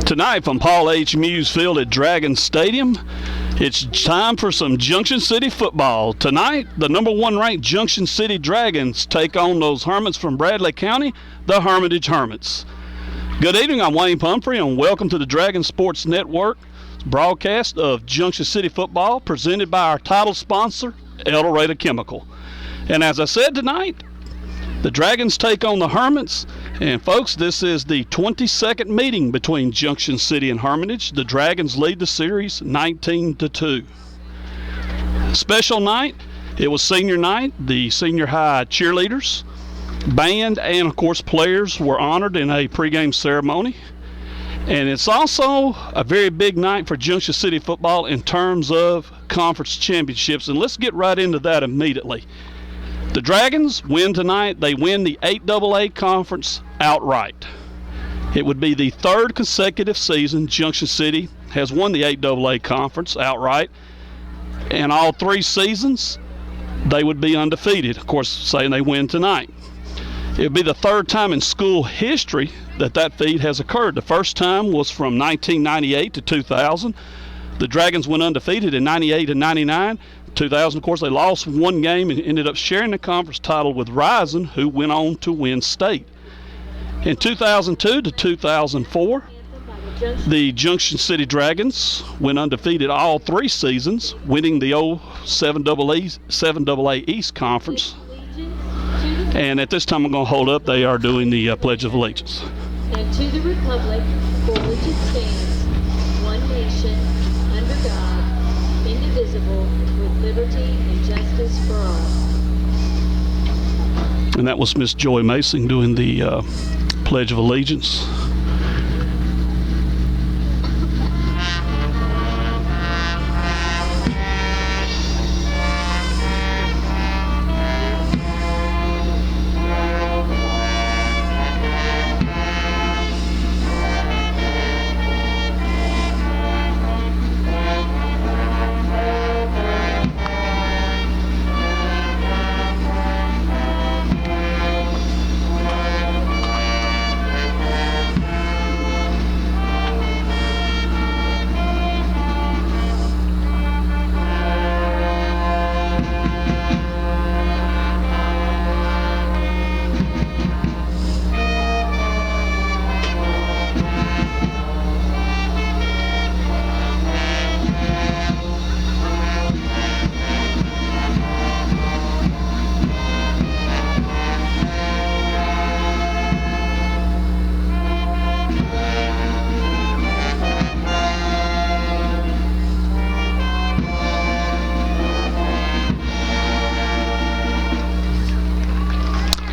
Tonight from Paul H. Muse Field at Dragon Stadium, it's time for some Junction City football. Tonight, the number 1 ranked Junction City Dragons take on those Hermits from Bradley County, the Hermitage Hermits. Good evening, I'm Wayne Pumphrey, and welcome to the Dragon Sports Network broadcast of Junction City football presented by our title sponsor, El Dorado Chemical. And as I said tonight, the Dragons take on the Hermits, and folks, this is the 22nd meeting between Junction City and Hermitage. The Dragons lead the series 19-2. Special night, it was senior night. The senior high cheerleaders, band, and of course players were honored in a pregame ceremony. And it's also a very big night for Junction City football in terms of conference championships, and let's get right into that immediately. The Dragons win tonight. They win the 8AA conference outright. It would be the 3rd consecutive season Junction City has won the 8AA conference outright. And all 3 seasons, they would be undefeated, of course, saying they win tonight. It would be the 3rd time in school history that feat has occurred. The first time was from 1998 to 2000. The Dragons went undefeated in 98 and 99. 2000, of course, they lost 1 game and ended up sharing the conference title with Rising, who went on to win state. In 2002 to 2004, the Junction City Dragons went undefeated all 3 seasons, winning the old 7AA East Conference. And at this time, I'm going to hold up. They are doing the Pledge of Allegiance. And to the republic for which it stands, one nation, under God, indivisible, with liberty and justice for all. And that was Miss Joy Mason doing the Pledge of Allegiance.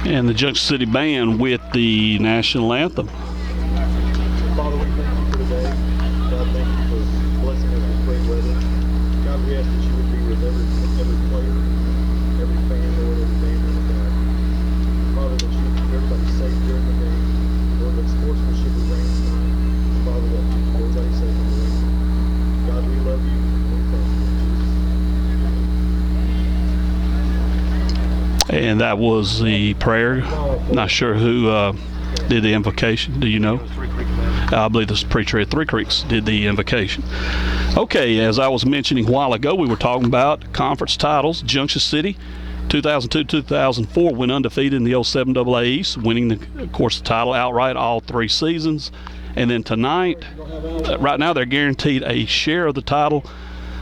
And the Junction City Band with the national anthem. Father, we thank you for today. God, thank you for blessing us with great weather. God, we ask that you would be with every player, every fan, Lord, every neighbor, God. Father, that you would keep everybody safe during the day. Lord, that sportsmanship would reign tonight. Father, that everybody's safe in the ring. God, we love you. And we thank you in Jesus' name. And that was the prayer. Not sure who did the invocation. Do you know? I believe the preacher at Three Creeks did the invocation. Okay, as I was mentioning a while ago, we were talking about conference titles. Junction City, 2002-2004, went undefeated in the 7AA East, winning, of course, the title outright all 3 seasons. And then tonight, right now, they're guaranteed a share of the title.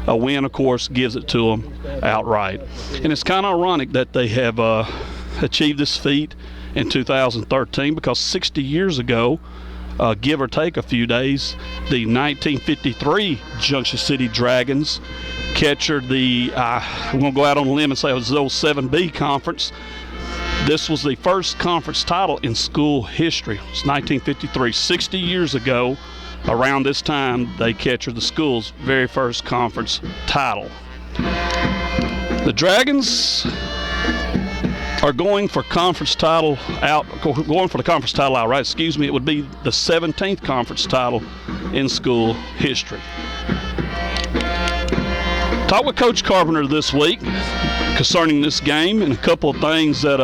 A win, of course, gives it to them outright. And it's kind of ironic that they have achieved this feat in 2013 because 60 years ago, give or take a few days, the 1953 Junction City Dragons captured the, I'm going to go out on a limb and say it was the old 7B conference. This was the first conference title in school history. It's 1953, 60 years ago. Around this time, they captured the school's very first conference title. The Dragons are going for the conference title outright. Excuse me. It would be the 17th conference title in school history. Talked with Coach Carpenter this week concerning this game and a couple of things that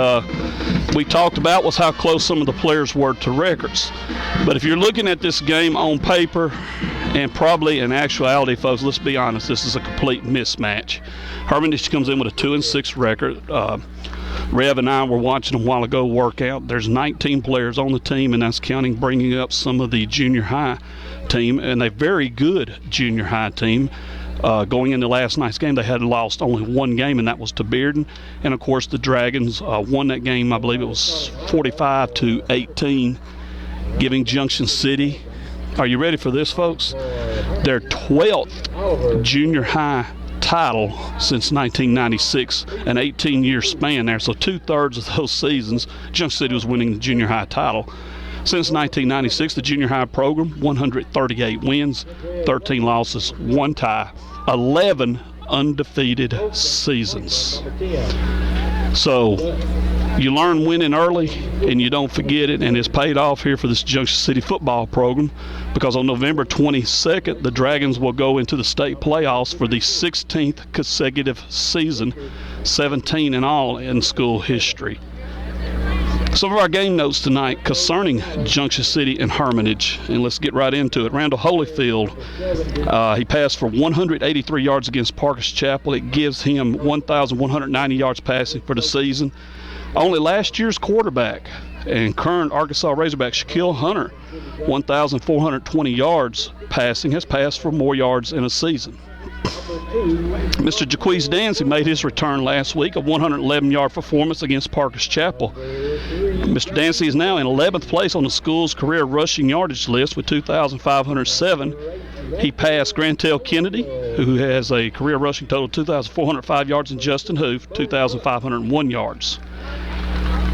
we talked about was how close some of the players were to records. But if you're looking at this game on paper, and probably in actuality, folks, let's be honest, this is a complete mismatch. Hermitage comes in with a 2-6 record. Rev and I were watching a while ago work out. There's 19 players on the team, and that's counting bringing up some of the junior high team, and a very good junior high team. Going into last night's game, they had lost only one game, and that was to Bearden. And of course, the Dragons won that game. I believe it was 45-18, giving Junction City, are you ready for this, folks? Their 12th junior high title since 1996, an 18-year span there. So 2/3 of those seasons, Junction City was winning the junior high title. Since 1996, the junior high program, 138 wins, 13 losses, 1 tie, 11 undefeated seasons. So you learn winning early and you don't forget it, and it's paid off here for this Junction City football program, because on November 22nd, the Dragons will go into the state playoffs for the 16th consecutive season, 17 in all in school history. Some of our game notes tonight concerning Junction City and Hermitage, and let's get right into it. Randall Holyfield, he passed for 183 yards against Parkers Chapel. It gives him 1,190 yards passing for the season. Only last year's quarterback and current Arkansas Razorback Shaquille Hunter, 1,420 yards passing, has passed for more yards in a season. Mr. Jaquez Dancy made his return last week, a 111-yard performance against Parkers Chapel. Mr. Dancy is now in 11th place on the school's career rushing yardage list with 2,507. He passed Grantel Kennedy, who has a career rushing total of 2,405 yards, and Justin Hoof, 2,501 yards.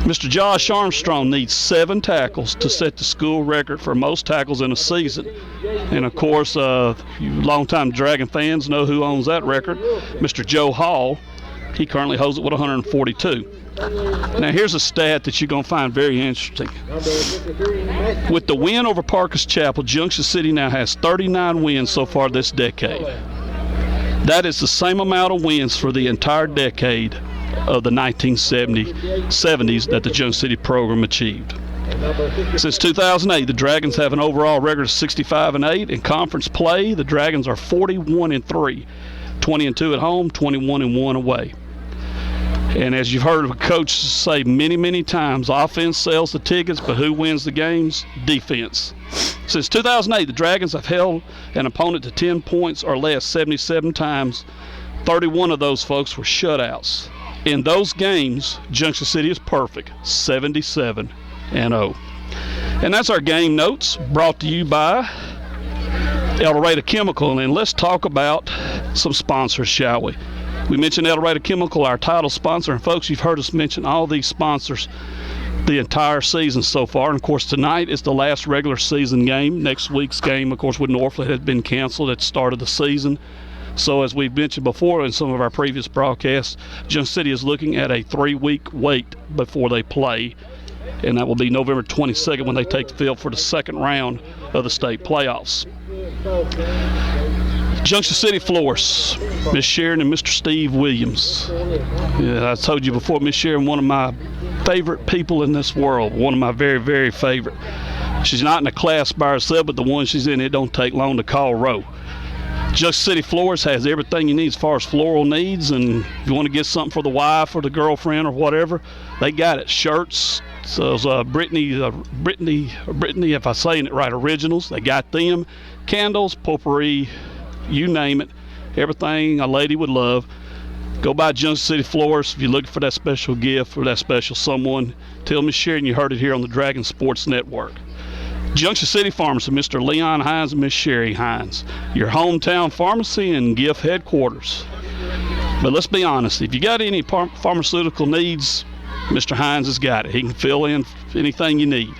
Mr. Josh Armstrong needs 7 tackles to set the school record for most tackles in a season. And of course, you longtime Dragon fans know who owns that record. Mr. Joe Hall, he currently holds it with 142. Now here's a stat that you're going to find very interesting. With the win over Parkers Chapel, Junction City now has 39 wins so far this decade. That is the same amount of wins for the entire decade of the 1970s that the Junction City program achieved. Since 2008, the Dragons have an overall record of 65-8. In conference play, the Dragons are 41-3, 20-2 at home, 21-1 away. And as you've heard a coach say many, many times, offense sells the tickets, but who wins the games? Defense. Since 2008, the Dragons have held an opponent to 10 points or less 77 times. 31 of those folks were shutouts. In those games, Junction City is perfect, 77-0. And that's our game notes, brought to you by El Dorado Chemical. And let's talk about some sponsors, shall we? We mentioned El Dorado Chemical, our title sponsor. And folks, you've heard us mention all these sponsors the entire season so far. And of course, tonight is the last regular season game. Next week's game, of course, with Norfolk had been canceled at the start of the season. So as we've mentioned before in some of our previous broadcasts, Junction City is looking at a 3-week wait before they play, and that will be November 22nd when they take the field for the second round of the state playoffs. Junction City Floors, Miss Sharon and Mr. Steve Williams. Yeah, I told you before, Miss Sharon, one of my favorite people in this world, one of my very, very favorite. She's not in a class by herself, but the one she's in, it don't take long to call row. Junction City Floors has everything you need as far as floral needs, and if you want to get something for the wife or the girlfriend or whatever, they got it. Shirts, so Brittany, if I'm saying it right, originals, they got them. Candles, potpourri, you name it, everything a lady would love. Go by Junction City Floors if you're looking for that special gift or that special someone. Tell Miss Sharon you heard it here on the Dragon Sports Network. Junction City Pharmacy, Mr. Leon Hines and Miss Sherry Hines, your hometown pharmacy and gift headquarters. But let's be honest, if you got any pharmaceutical needs, Mr. Hines has got it. He can fill in anything you need.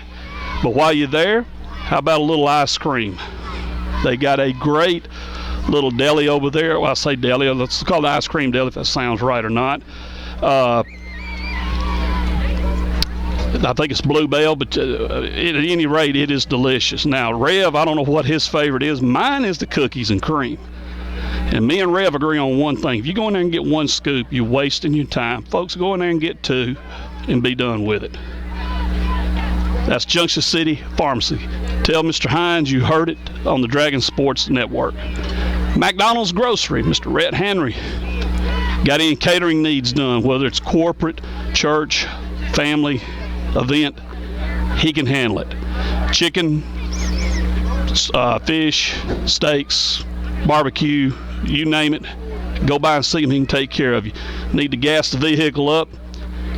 But while you're there, how about a little ice cream? They got a great little deli over there. Well, I say deli, let's call it ice cream deli if that sounds right or not. I think it's Bluebell, but at any rate, it is delicious. Now, Rev, I don't know what his favorite is. Mine is the cookies and cream. And me and Rev agree on one thing. If you go in there and get one scoop, you're wasting your time. Folks, go in there and get 2, and be done with it. That's Junction City Pharmacy. Tell Mr. Hines you heard it on the Dragon Sports Network. McDonald's Grocery, Mr. Rhett Henry. Got any catering needs done, whether it's corporate, church, family, event, he can handle it. Chicken, fish, steaks, barbecue, you name it. Go by and see him. He can take care of you. Need to gas the vehicle up,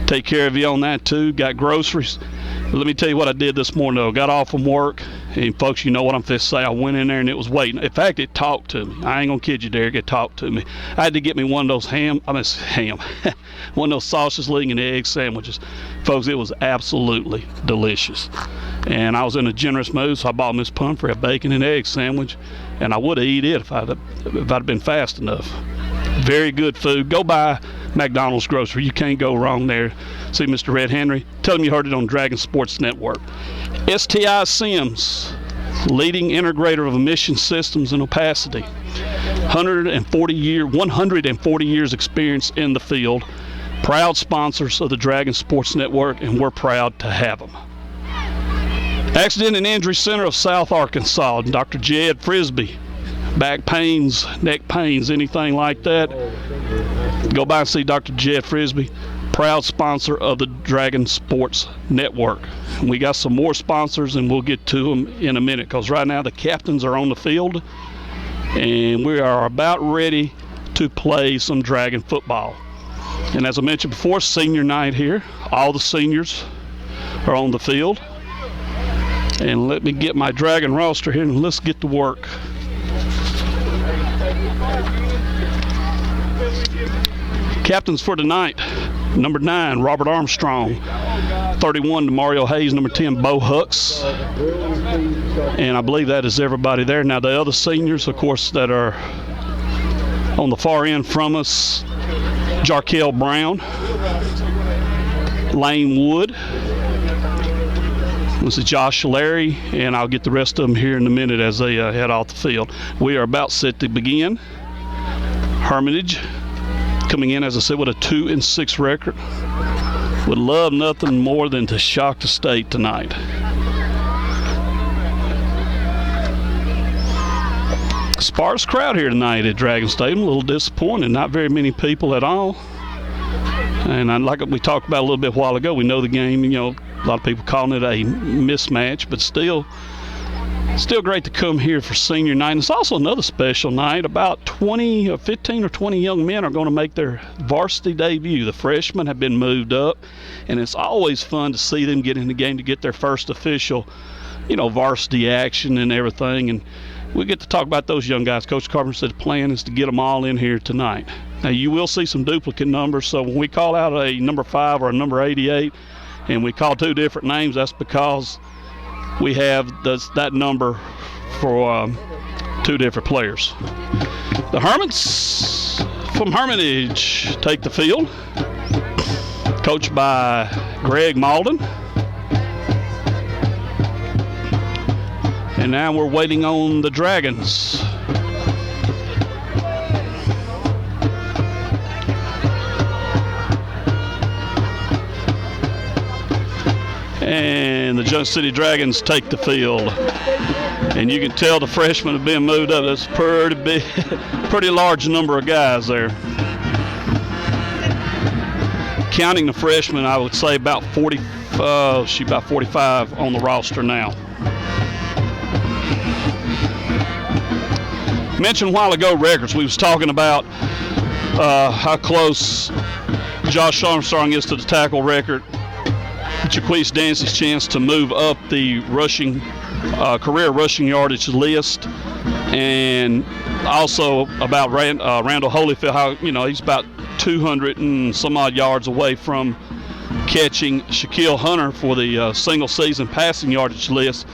take care of you on that too. Got groceries. But let me tell you what I did this morning though. Got off from work, and folks, you know what I'm finna say. I went in there and it was waiting. In fact, it talked to me. I ain't gonna kid you, Derek. It talked to me. I had to get me one of those one of those sausage, ling, and egg sandwiches. Folks, it was absolutely delicious. And I was in a generous mood, so I bought Miss Pumphrey a bacon and egg sandwich, and I would have eaten it if I'd been fast enough. Very good food. Go by McDonald's Grocery. You can't go wrong there. See Mr. Red Henry. Tell him you heard it on Dragon Sports Network. STI Sims, leading integrator of emission systems and opacity. 140 years experience in the field. Proud sponsors of the Dragon Sports Network, and we're proud to have them. Accident and Injury Center of South Arkansas, Dr. Jed Frisbee. Back pains, neck pains, anything like that, go by and see Dr. Jed Frisbee, proud sponsor of the Dragon Sports Network. And we got some more sponsors, and we'll get to them in a minute, because right now the captains are on the field, and we are about ready to play some Dragon football. And as I mentioned before, senior night here. All the seniors are on the field. And let me get my Dragon roster here, and let's get to work. Captains for tonight: number 9, Robert Armstrong; 31, Mario Hayes; number 10, Bo Hooks. And I believe that is everybody there. Now the other seniors, of course, that are on the far end from us: Jarkel Brown, Lane Wood, this is Josh Larry, and I'll get the rest of them here in a minute as they head off the field. We are about set to begin. Hermitage coming in, as I said, with a 2-6 record. Would love nothing more than to shock the state tonight. Sparse crowd here tonight at Dragon Stadium. A little disappointed. Not very many people at all. And like we talked about a little bit a while ago, we know the game, a lot of people calling it a mismatch, but still great to come here for senior night. And it's also another special night. About 15 or 20 young men are going to make their varsity debut. The freshmen have been moved up, and it's always fun to see them get in the game to get their first official, varsity action and everything. And we get to talk about those young guys. Coach Carpenter said the plan is to get them all in here tonight. Now, you will see some duplicate numbers, so when we call out a number 5 or a number 88, and we call 2 different names, that's because we have that number for 2 different players. The Hermits from Hermitage take the field, coached by Greg Malden. And now we're waiting on the Dragons. And the Junction City Dragons take the field. And you can tell the freshmen have been moved up. That's pretty big, pretty large number of guys there. Counting the freshmen, I would say about 45 on the roster now. Mentioned a while ago records. We was talking about how close Josh Armstrong is to the tackle record. Jaquise Dancy's chance to move up the career rushing yardage list, and also about Randall Holyfield, how he's about 200 and some odd yards away from catching Shaquille Hunter for the single season passing yardage list.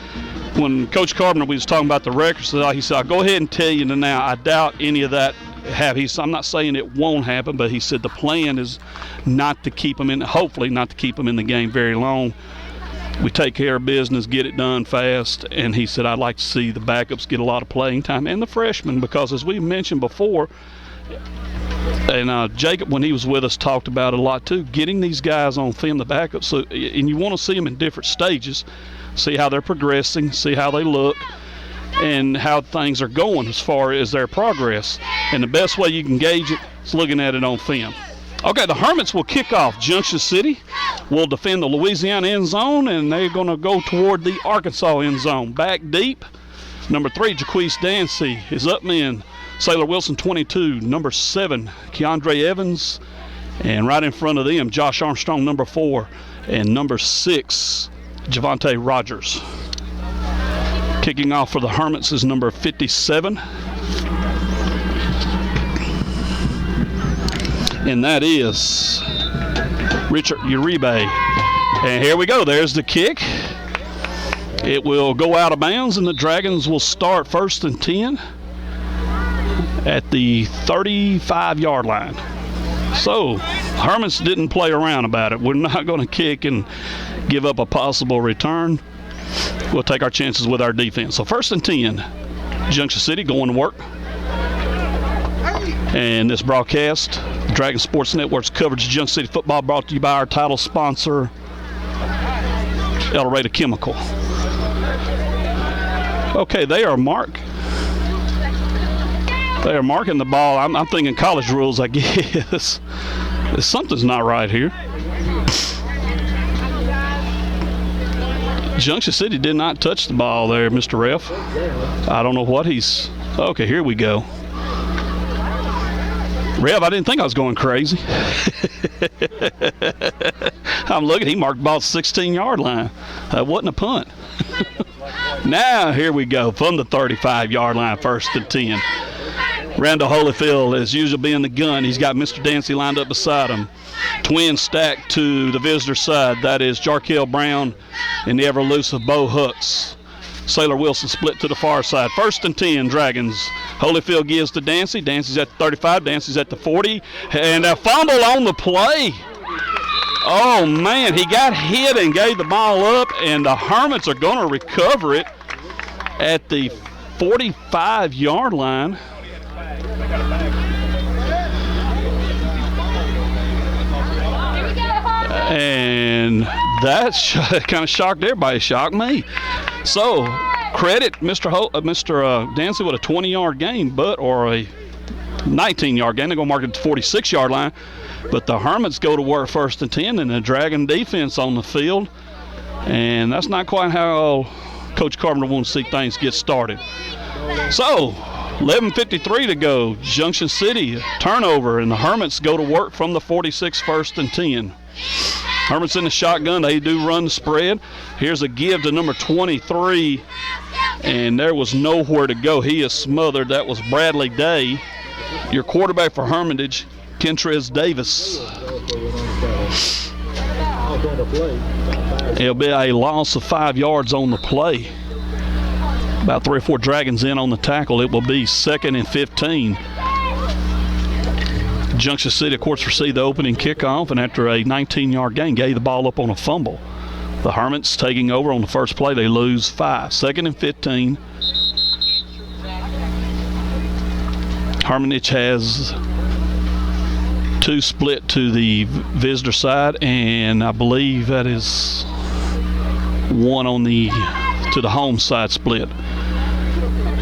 When Coach Carpenter was talking about the records, he said, I'll go ahead and tell you now, I doubt any of that happens. I'm not saying it won't happen, but he said the plan is not to keep them hopefully not to keep them in the game very long. We take care of business, get it done fast, and he said I'd like to see the backups get a lot of playing time, and the freshmen, because as we mentioned before, And Jacob, when he was with us, talked about it a lot too. Getting these guys on film, the backup, and you want to see them in different stages, see how they're progressing, see how they look, and how things are going as far as their progress. And the best way you can gauge it is looking at it on film. Okay, the Hermits will kick off. Junction City will defend the Louisiana end zone, and they're going to go toward the Arkansas end zone. Back deep, number 3, Jaquise Dancy is up men. Sailor Wilson, 22. Number 7, Keandre Evans. And right in front of them, Josh Armstrong, number 4. And number 6, Javante Rogers. Kicking off for the Hermits is number 57. And that is Richard Uribe. And here we go. There's the kick. It will go out of bounds, and the Dragons will start 1st and 10 at the 35-yard line. So, Hermits didn't play around about it. We're not going to kick and give up a possible return. We'll take our chances with our defense. So, 1st and 10, Junction City going to work. And this broadcast, Dragon Sports Network's coverage of Junction City football, brought to you by our title sponsor, El Dorado Chemical. Okay, they are marking the ball. I'm thinking college rules, I guess. Something's not right here. Junction City did not touch the ball there, Mr. Ref. I don't know what he's... Okay, here we go. Rev, I didn't think I was going crazy. I'm looking, he marked the ball 16-yard line. That wasn't a punt. Now, here we go from the 35-yard line, 1st and 10. Randall Holyfield, as usual, being the gun. He's got Mr. Dancy lined up beside him. Twin stack to the visitor side. That is Jarkel Brown and the ever-elusive Bo Hooks. Sailor Wilson split to the far side. 1st and 10, Dragons. Holyfield gives to Dancy. Dancy's at the 35. Dancy's at the 40. And a fumble on the play. Oh, man, he got hit and gave the ball up, and the Hermits are going to recover it at the 45-yard line. And that kind of shocked everybody. Shocked me. So, credit Mr. Dancy with a 20-yard gain, or a 19-yard gain. They're going to mark it to the 46-yard line. But the Hermits go to work 1st and 10, and the Dragon defense on the field. And that's not quite how Coach Carpenter wants to see things get started. So, 11:53 to go. Junction City turnover, and the Hermits go to work from the 46, 1st and 10. Hermits in the shotgun. They do run the spread. Here's a give to number 23, and there was nowhere to go. He is smothered. That was Bradley Day. Your quarterback for Hermitage, Kentrez Davis. It'll be a loss of 5 yards on the play. About 3 or 4 Dragons in on the tackle. It will be 2nd and 15. Junction City, of course, received the opening kickoff, and after a 19-yard gain, gave the ball up on a fumble. The Hermits taking over on the first play. They lose 5. 2nd and 15. Hermitage has 2 split to the visitor side, and I believe that is 1 on to the home side split.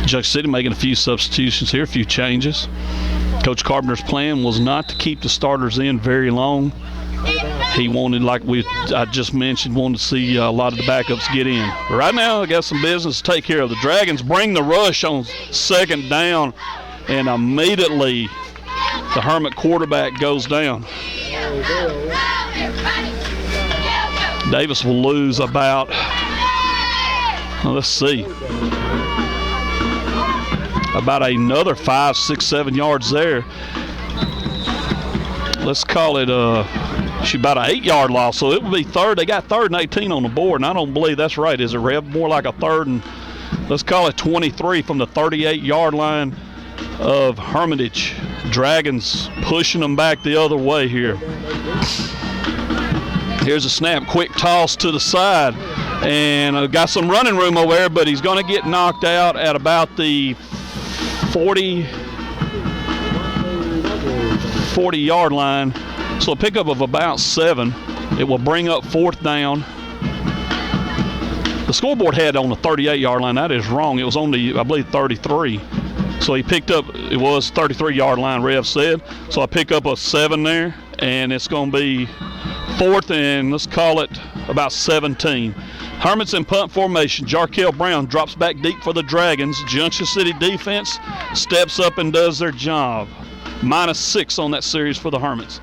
Junction City making a few substitutions here, a few changes. Coach Carpenter's plan was not to keep the starters in very long. He wanted, like I just mentioned, wanted to see a lot of the backups get in. But right now, I got some business to take care of. The Dragons bring the rush on 2nd down, and immediately the Hermit quarterback goes down. Davis will lose about, let's see, about another 5, 6, 7 yards there. Let's call it about an 8-yard loss. So it will be 3rd. They got 3rd and 18 on the board, and I don't believe that's right, is it, Rev? More like a 3rd and, let's call it 23 from the 38-yard line of Hermitage. Dragons pushing them back the other way here. Here's a snap, quick toss to the side, and got some running room over there, but he's going to get knocked out at about the 40. 40-yard line. So a pickup of about 7. It will bring up 4th down. The scoreboard had on the 38-yard line. That is wrong. It was on the, I believe, 33. So he picked up, it was 33-yard line, Rev said. So I pick up a 7 there, and it's going to be 4th and let's call it about 17. Hermit's in punt formation. Jarkel Brown drops back deep for the Dragons. Junction City defense steps up and does their job. -6 on that series for the Hermits.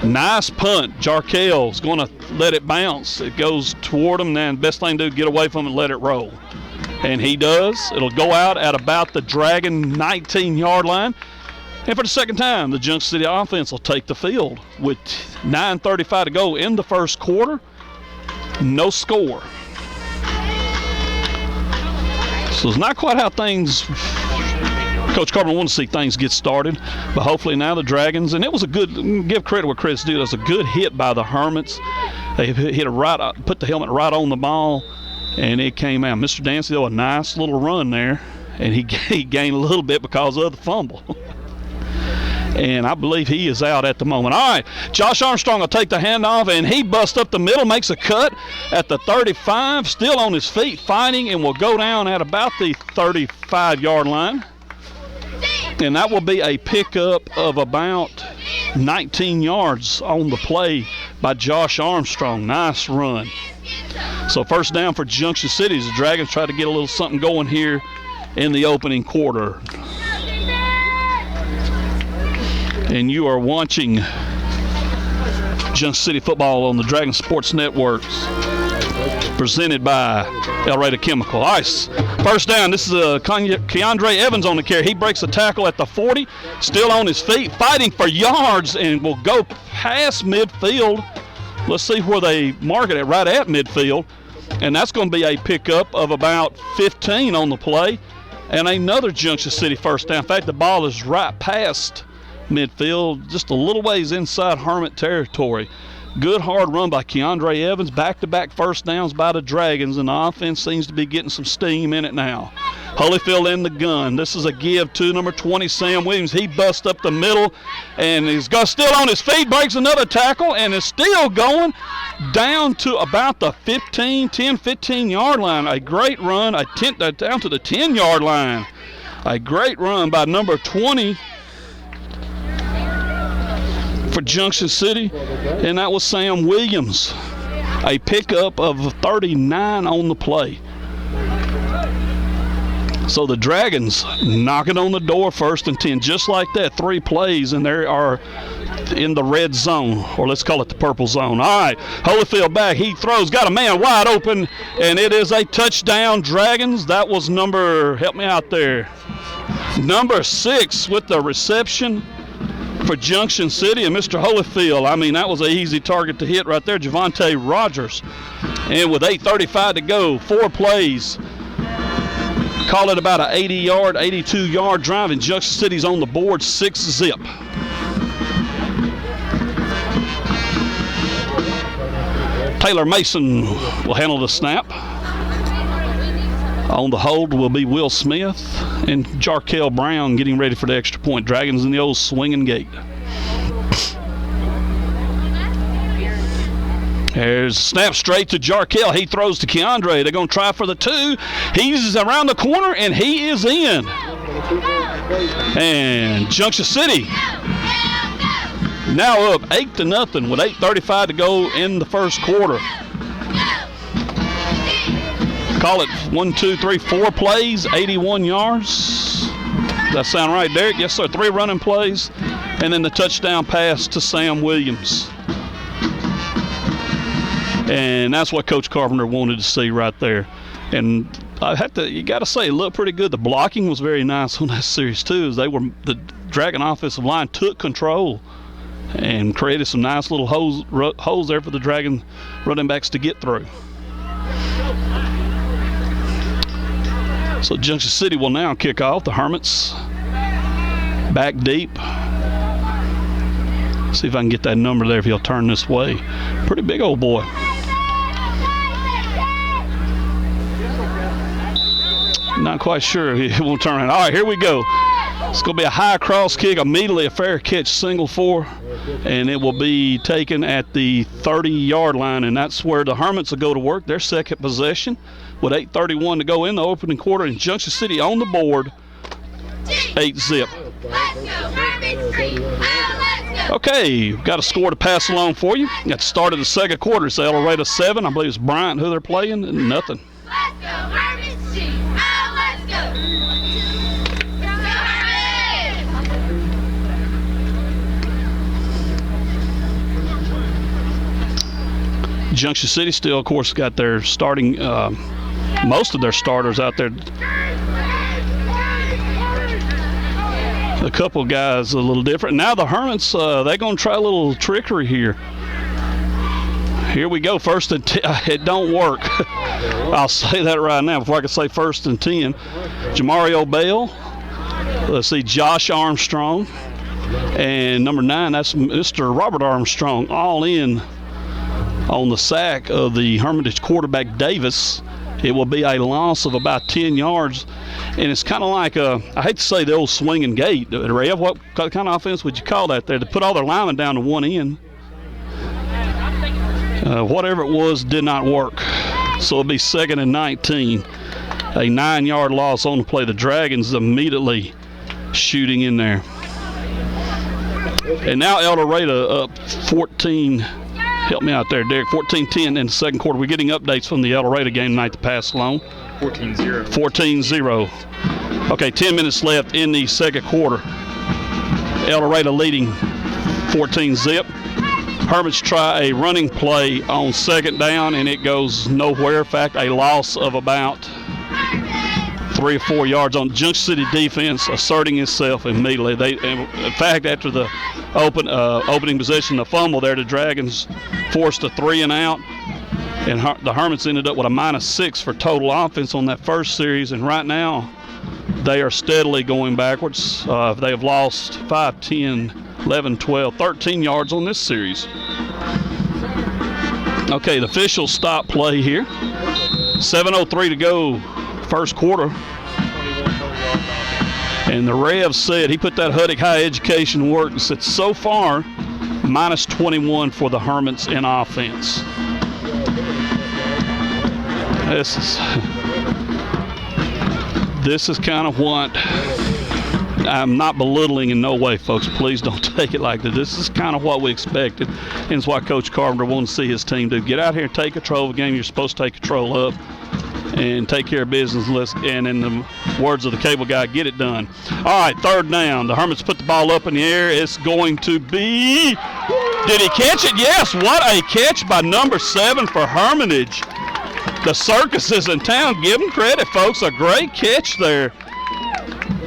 Nice punt. Jarkel's going to let it bounce. It goes toward him, then best thing to do, get away from it and let it roll. And he does. It'll go out at about the Dragon 19-yard line. And for the second time, the Junction City offense will take the field with 9:35 to go in the first quarter. No score. So it's not quite how things Coach Carpenter wanted to see things get started, but hopefully now the Dragons, and it was a good, give credit where credit's due, it was a good hit by the Hermits. They hit it right, put the helmet right on the ball, and it came out. Mr. Dancy, though, a nice little run there, and he gained a little bit because of the fumble. And I believe he is out at the moment. All right, Josh Armstrong will take the handoff, and he busts up the middle, makes a cut at the 35, still on his feet, fighting, and will go down at about the 35-yard line. And that will be a pickup of about 19 yards on the play by Josh Armstrong. Nice run. So first down for Junction City as the Dragons try to get a little something going here in the opening quarter. And you are watching Junction City football on the Dragon Sports Networks, presented by El Rey Chemical. All right, first down. This is Keandre Evans on the carry. He breaks a tackle at the 40, still on his feet, fighting for yards, and will go past midfield. Let's see where they mark it at, right at midfield. And that's going to be a pickup of about 15 on the play, and another Junction City first down. In fact, the ball is right past midfield, just a little ways inside Hermit territory. Good hard run by Keandre Evans. Back-to-back first downs by the Dragons, and the offense seems to be getting some steam in it now. Holyfield in the gun. This is a give to number 20, Sam Williams. He busts up the middle, and he's still on his feet, breaks another tackle, and is still going down to about the 10-15-yard line. A great run, down to the 10-yard line. A great run by number 20 for Junction City, and that was Sam Williams. A pickup of 39 on the play. So the Dragons knocking on the door, 1st and 10, just like that. 3 plays, and they are in the red zone, or let's call it the purple zone. All right, Holyfield back. He throws, got a man wide open, and it is a touchdown, Dragons. That was help me out there, number 6 with the reception for Junction City, and Mr. Holyfield. I mean, that was an easy target to hit right there, Javante Rogers. And with 8:35 to go, 4 plays, call it about an 82-yard drive, and Junction City's on the board 6-zip. Taylor Mason will handle the snap. On the hold will be Will Smith and Jarkel Brown getting ready for the extra point. Dragons in the old swinging gate. There's a snap straight to Jarkel. He throws to Keandre. They're going to try for the 2. He's around the corner, and he is in. And Junction City now up 8-0 with 8:35 to go in the first quarter. Call it 4 plays, 81 yards. Does that sound right, Derek? Yes, sir. 3 running plays, and then the touchdown pass to Sam Williams. And that's what Coach Carpenter wanted to see right there. And you got to say, it looked pretty good. The blocking was very nice on that series too, as the Dragon offensive line took control and created some nice little holes there for the Dragon running backs to get through. So Junction City will now kick off. The Hermits back deep. See if I can get that number there if he'll turn this way. Pretty big old boy. Not quite sure. It won't turn around. All right, here we go. It's going to be a high cross kick, immediately a fair catch, single four, and it will be taken at the 30-yard line, and that's where the Hermits will go to work. Their second possession with 8:31 to go in the opening quarter, and Junction City on the board, 8-zip. Okay, got a score to pass along for you. At the start of the second quarter, it's El Dorado 7. I believe it's Bryant who they're playing, and nothing. Let's go, Hermitage G. Oh, let's go. Let's go, Hermitage. Junction City still, of course, got their starting, most of their starters out there. A couple guys a little different. Now the Hermits, they're going to try a little trickery here. Here we go, first and 10. It don't work. I'll say that right now before I can say first and 10. Jamario Bell. Let's see, Josh Armstrong. And number 9, that's Mr. Robert Armstrong, all in on the sack of the Hermitage quarterback Davis. It will be a loss of about 10 yards. And it's kind of like, I hate to say the old swinging gate. Rev, what kind of offense would you call that there? To put all their linemen down to one end. Whatever it was did not work. So it'll be 2nd and 19. A 9-yard loss on the play. The Dragons immediately shooting in there. And now El Dorado up 14. Help me out there, Derek. 14-10 in the second quarter. We're getting updates from the El Dorado game tonight to pass along. 14-0. 14-0. Okay, 10 minutes left in the second quarter. El Dorado leading 14-zip. Hermits try a running play on second down, and it goes nowhere. In fact, a loss of about 3 or 4 yards on Junction City defense asserting itself immediately. In fact, after the opening possession, the fumble there, the Dragons forced a 3 and out, and the Hermits ended up with a -6 for total offense on that first series, and right now they are steadily going backwards. They have lost 5, 10, 11, 12, 13 yards on this series. Okay, the officials stop play here. 7:03 to go, first quarter. And the Rev said, he put that Huddick High Education to work and said, so far, -21 for the Hermits in offense. This is kind of what, I'm not belittling in no way, folks. Please don't take it like that. This is kind of what we expected, and it's what Coach Carpenter wanted to see his team do. Get out here and take control of the game you're supposed to take control of and take care of business, and in the words of the cable guy, get it done. All right, third down. The Hermits put the ball up in the air. It's going to be, did he catch it? Yes, what a catch by number 7 for Hermitage. The circus is in town. Give them credit, folks. A great catch there.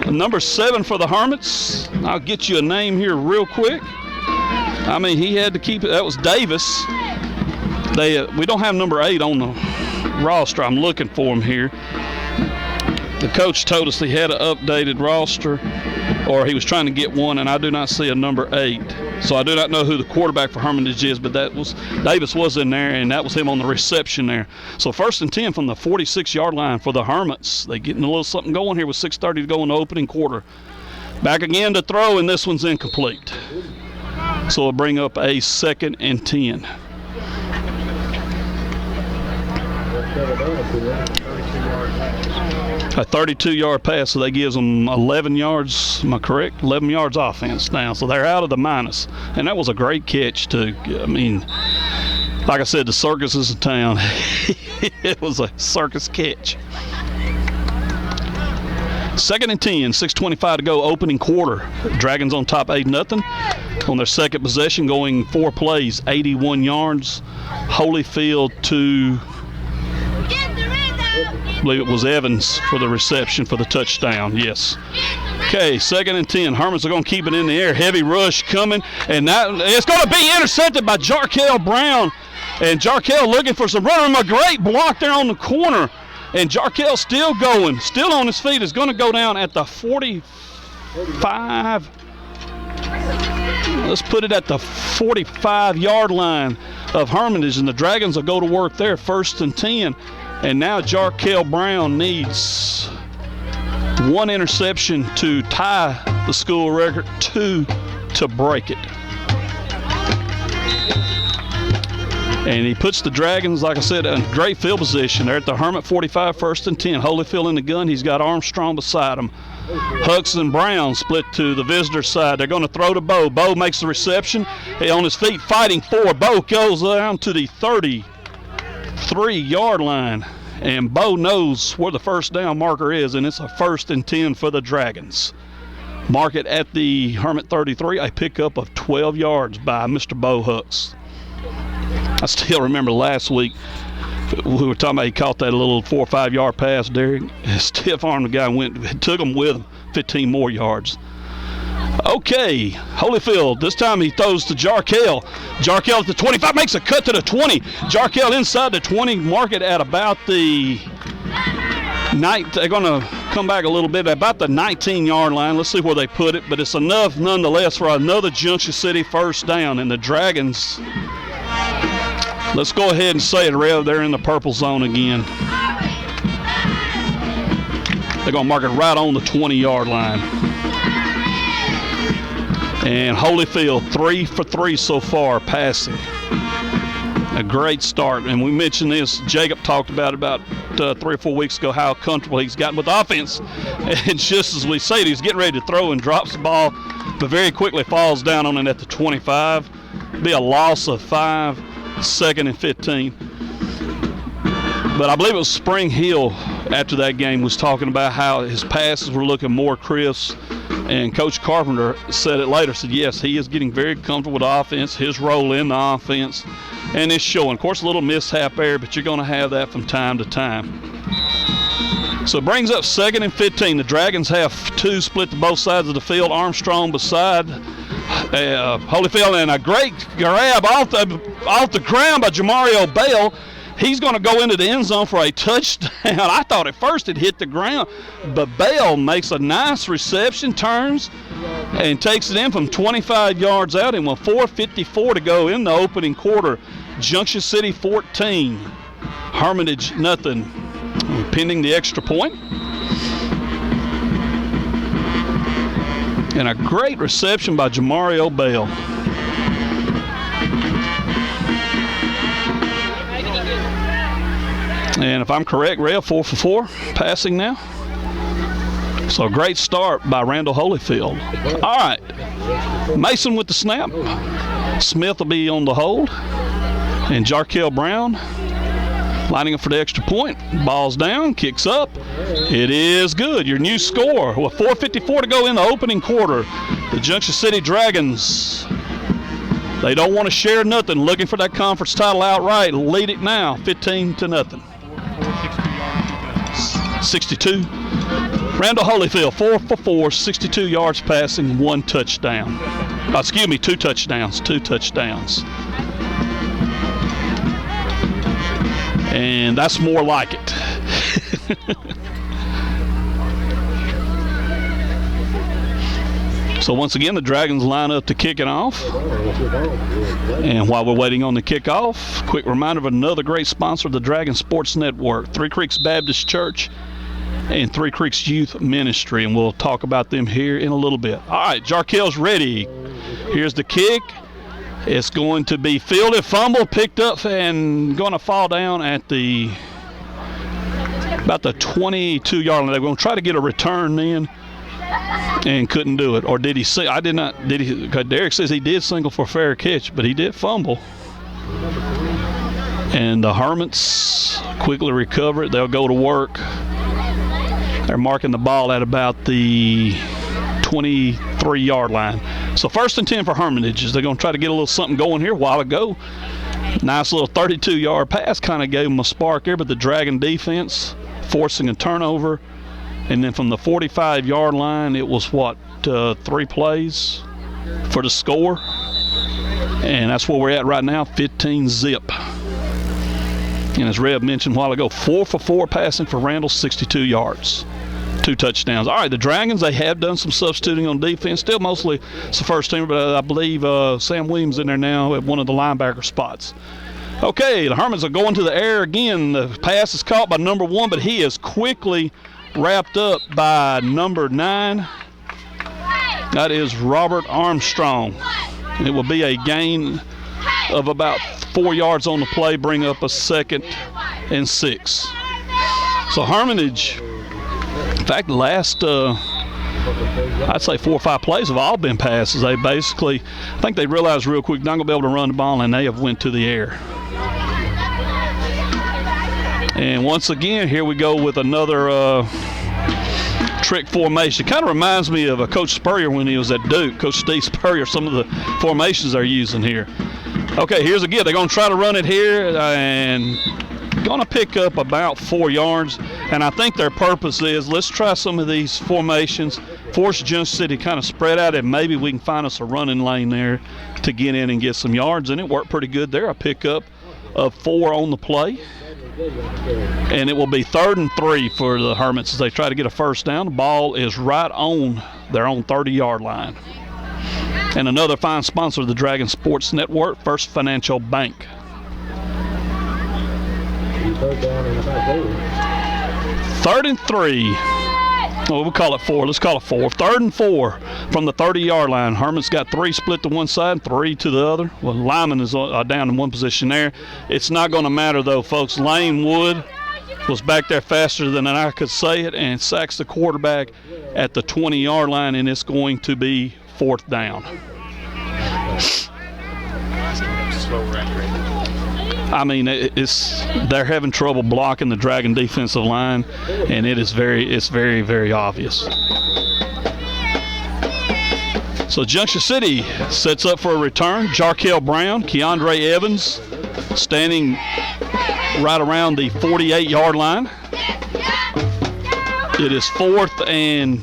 Number 7 for the Hermits. I'll get you a name here real quick. I mean, he had to keep it. That was Davis. We don't have number 8 on the roster. I'm looking for him here. The coach told us he had an updated roster, or he was trying to get one, and I do not see a number 8. So I do not know who the quarterback for Hermitage is, but Davis was in there, and that was him on the reception there. So 1st and 10 from the 46-yard line for the Hermits. They getting a little something going here with 6:30 to go in the opening quarter. Back again to throw, and this one's incomplete. So it'll bring up a 2nd and 10. A 32-yard pass, so that gives them 11 yards. Am I correct? 11 yards offense now, so they're out of the minus. And that was a great catch, too. I mean, like I said, the circus is in town. It was a circus catch. 2nd and 10, 6:25 to go, opening quarter. Dragons on top 8-0. On their second possession, going 4 plays, 81 yards. Holyfield to, I believe it was Evans for the reception for the touchdown. Yes. Okay, 2nd and 10. Hermits are going to keep it in the air. Heavy rush coming, and it's going to be intercepted by Jarkel Brown. And Jarkel looking for some running. A great block there on the corner. And Jarkel still going, still on his feet. Is going to go down at the 45. Let's put it at the 45-yard line of Hermitage, and the Dragons will go to work there, 1st and 10. And now Jarkel Brown needs 1 interception to tie the school record, 2 to break it. And he puts the Dragons, like I said, in great field position. They're at the Hermit 45, 1st and 10. Holyfield in the gun. He's got Armstrong beside him. Hucks and Brown split to the visitor side. They're going to throw to Bo. Bo makes the reception. He on his feet fighting for. Bo goes down to the 33-yard line. And Bo knows where the first down marker is, and it's a 1st and 10 for the Dragons. Mark it at the Hermit 33, a pickup of 12 yards by Mr. Bo Hucks. I still remember last week we were talking about he caught that little 4 or 5 yard pass, Derek. Stiff armed the guy and took him with him 15 more yards. Okay, Holyfield, this time he throws to Jarkell. Jarkell at the 25, makes a cut to the 20. Jarkell inside the 20, mark it at about the they're going to come back a little bit, about the 19-yard line. Let's see where they put it, but it's enough nonetheless for another Junction City first down. And the Dragons, let's go ahead and say it, Rev, they're in the purple zone again. They're going to mark it right on the 20-yard line. And Holyfield, 3 for 3 so far passing. A great start. And we mentioned this, Jacob talked about 3 or 4 weeks ago, how comfortable he's gotten with offense. And just as we say, he's getting ready to throw and drops the ball, but very quickly falls down on it at the 25. Be a loss of 5, 2nd and 15. But I believe it was Spring Hill after that game was talking about how his passes were looking more crisp. And Coach Carpenter said it later, said, yes, he is getting very comfortable with the offense, his role in the offense, and it's showing. Of course, a little mishap there, but you're going to have that from time to time. So it brings up 2nd and 15. The Dragons have 2 split to both sides of the field. Armstrong beside Holyfield, and a great grab off the ground by Jamario Bell. He's going to go into the end zone for a touchdown. I thought at first it hit the ground, but Bell makes a nice reception, turns, and takes it in from 25 yards out, and with 4:54 to go in the opening quarter. Junction City 14, Hermitage nothing, pending the extra point. And a great reception by Jamario Bell. And if I'm correct, Rev, 4 for 4 passing now. So a great start by Randall Holyfield. All right, Mason with the snap. Smith will be on the hold. And Jarkell Brown lining up for the extra point. Ball's down, kicks up. It is good. Your new score with 4:54 to go in the opening quarter. The Junction City Dragons, they don't want to share nothing. Looking for that conference title outright. Lead it now, 15-0. 62. Randall Holyfield, 4 for 4, 62 yards passing, 1 touchdown. 2 touchdowns, 2 touchdowns. And that's more like it. So once again, the Dragons line up to kick it off. And while we're waiting on the kickoff, quick reminder of another great sponsor of the Dragon Sports Network, Three Creeks Baptist Church and Three Creeks Youth Ministry, and we'll talk about them here in a little bit. All right, Jarkell's ready. Here's the kick. It's going to be fielded, fumbled, picked up, and going to fall down at about the 22-yard line. They're going to try to get a return in and couldn't do it. Or did he see? I did not. Did he? Derek says he did single for a fair catch, but he did fumble. And the Hermits quickly recover it. They'll go to work. They're marking the ball at about the 23-yard line. So 1st and 10 for Hermitage. They're going to try to get a little something going here. A while ago, nice little 32-yard pass kind of gave them a spark there, but the Dragon defense forcing a turnover. And then from the 45-yard line, it was 3 plays for the score. And that's where we're at right now, 15-zip. And as Rev mentioned a while ago, 4 for 4 passing for Randall, 62 yards. 2 touchdowns. All right, the Dragons, they have done some substituting on defense. Still mostly it's the first team, but I believe Sam Williams in there now at one of the linebacker spots. Okay, the Hermits are going to the air again. The pass is caught by number 1, but he is quickly wrapped up by number 9. That is Robert Armstrong. It will be a gain of about 4 yards on the play, bring up a 2nd and 6. So Hermitage, in fact, the last I'd say 4 or 5 plays have all been passes. They basically, I think they realized real quick not going to be able to run the ball, and they have went to the air. And once again, here we go with another trick formation. Kind of reminds me of Coach Spurrier when he was at Duke. Coach Steve Spurrier, some of the formations they're using here. Okay, here's again. They're going to try to run it here and going to pick up about 4 yards. And I think their purpose is, let's try some of these formations, force Junction City kind of spread out, and maybe we can find us a running lane there to get in and get some yards. And it worked pretty good there. A pickup of 4 on the play. And it will be 3rd and 3 for the Hermits as they try to get a first down. The ball is right on their own 30-yard line. And another fine sponsor of the Dragon Sports Network, First Financial Bank. 3rd and 3. Well, we'll call it 4. Let's call it 4. 3rd and 4 from the 30-yard line. Herman's got 3 split to one side, 3 to the other. Well, Lyman is down in one position there. It's not going to matter, though, folks. Lane Wood was back there faster than I could say it and sacks the quarterback at the 20-yard line, and it's going to be 4th down. I mean, they're having trouble blocking the Dragon defensive line, and it's very, very obvious. So Junction City sets up for a return. Jarkel Brown, Keandre Evans, standing right around the 48-yard line. It is 4th and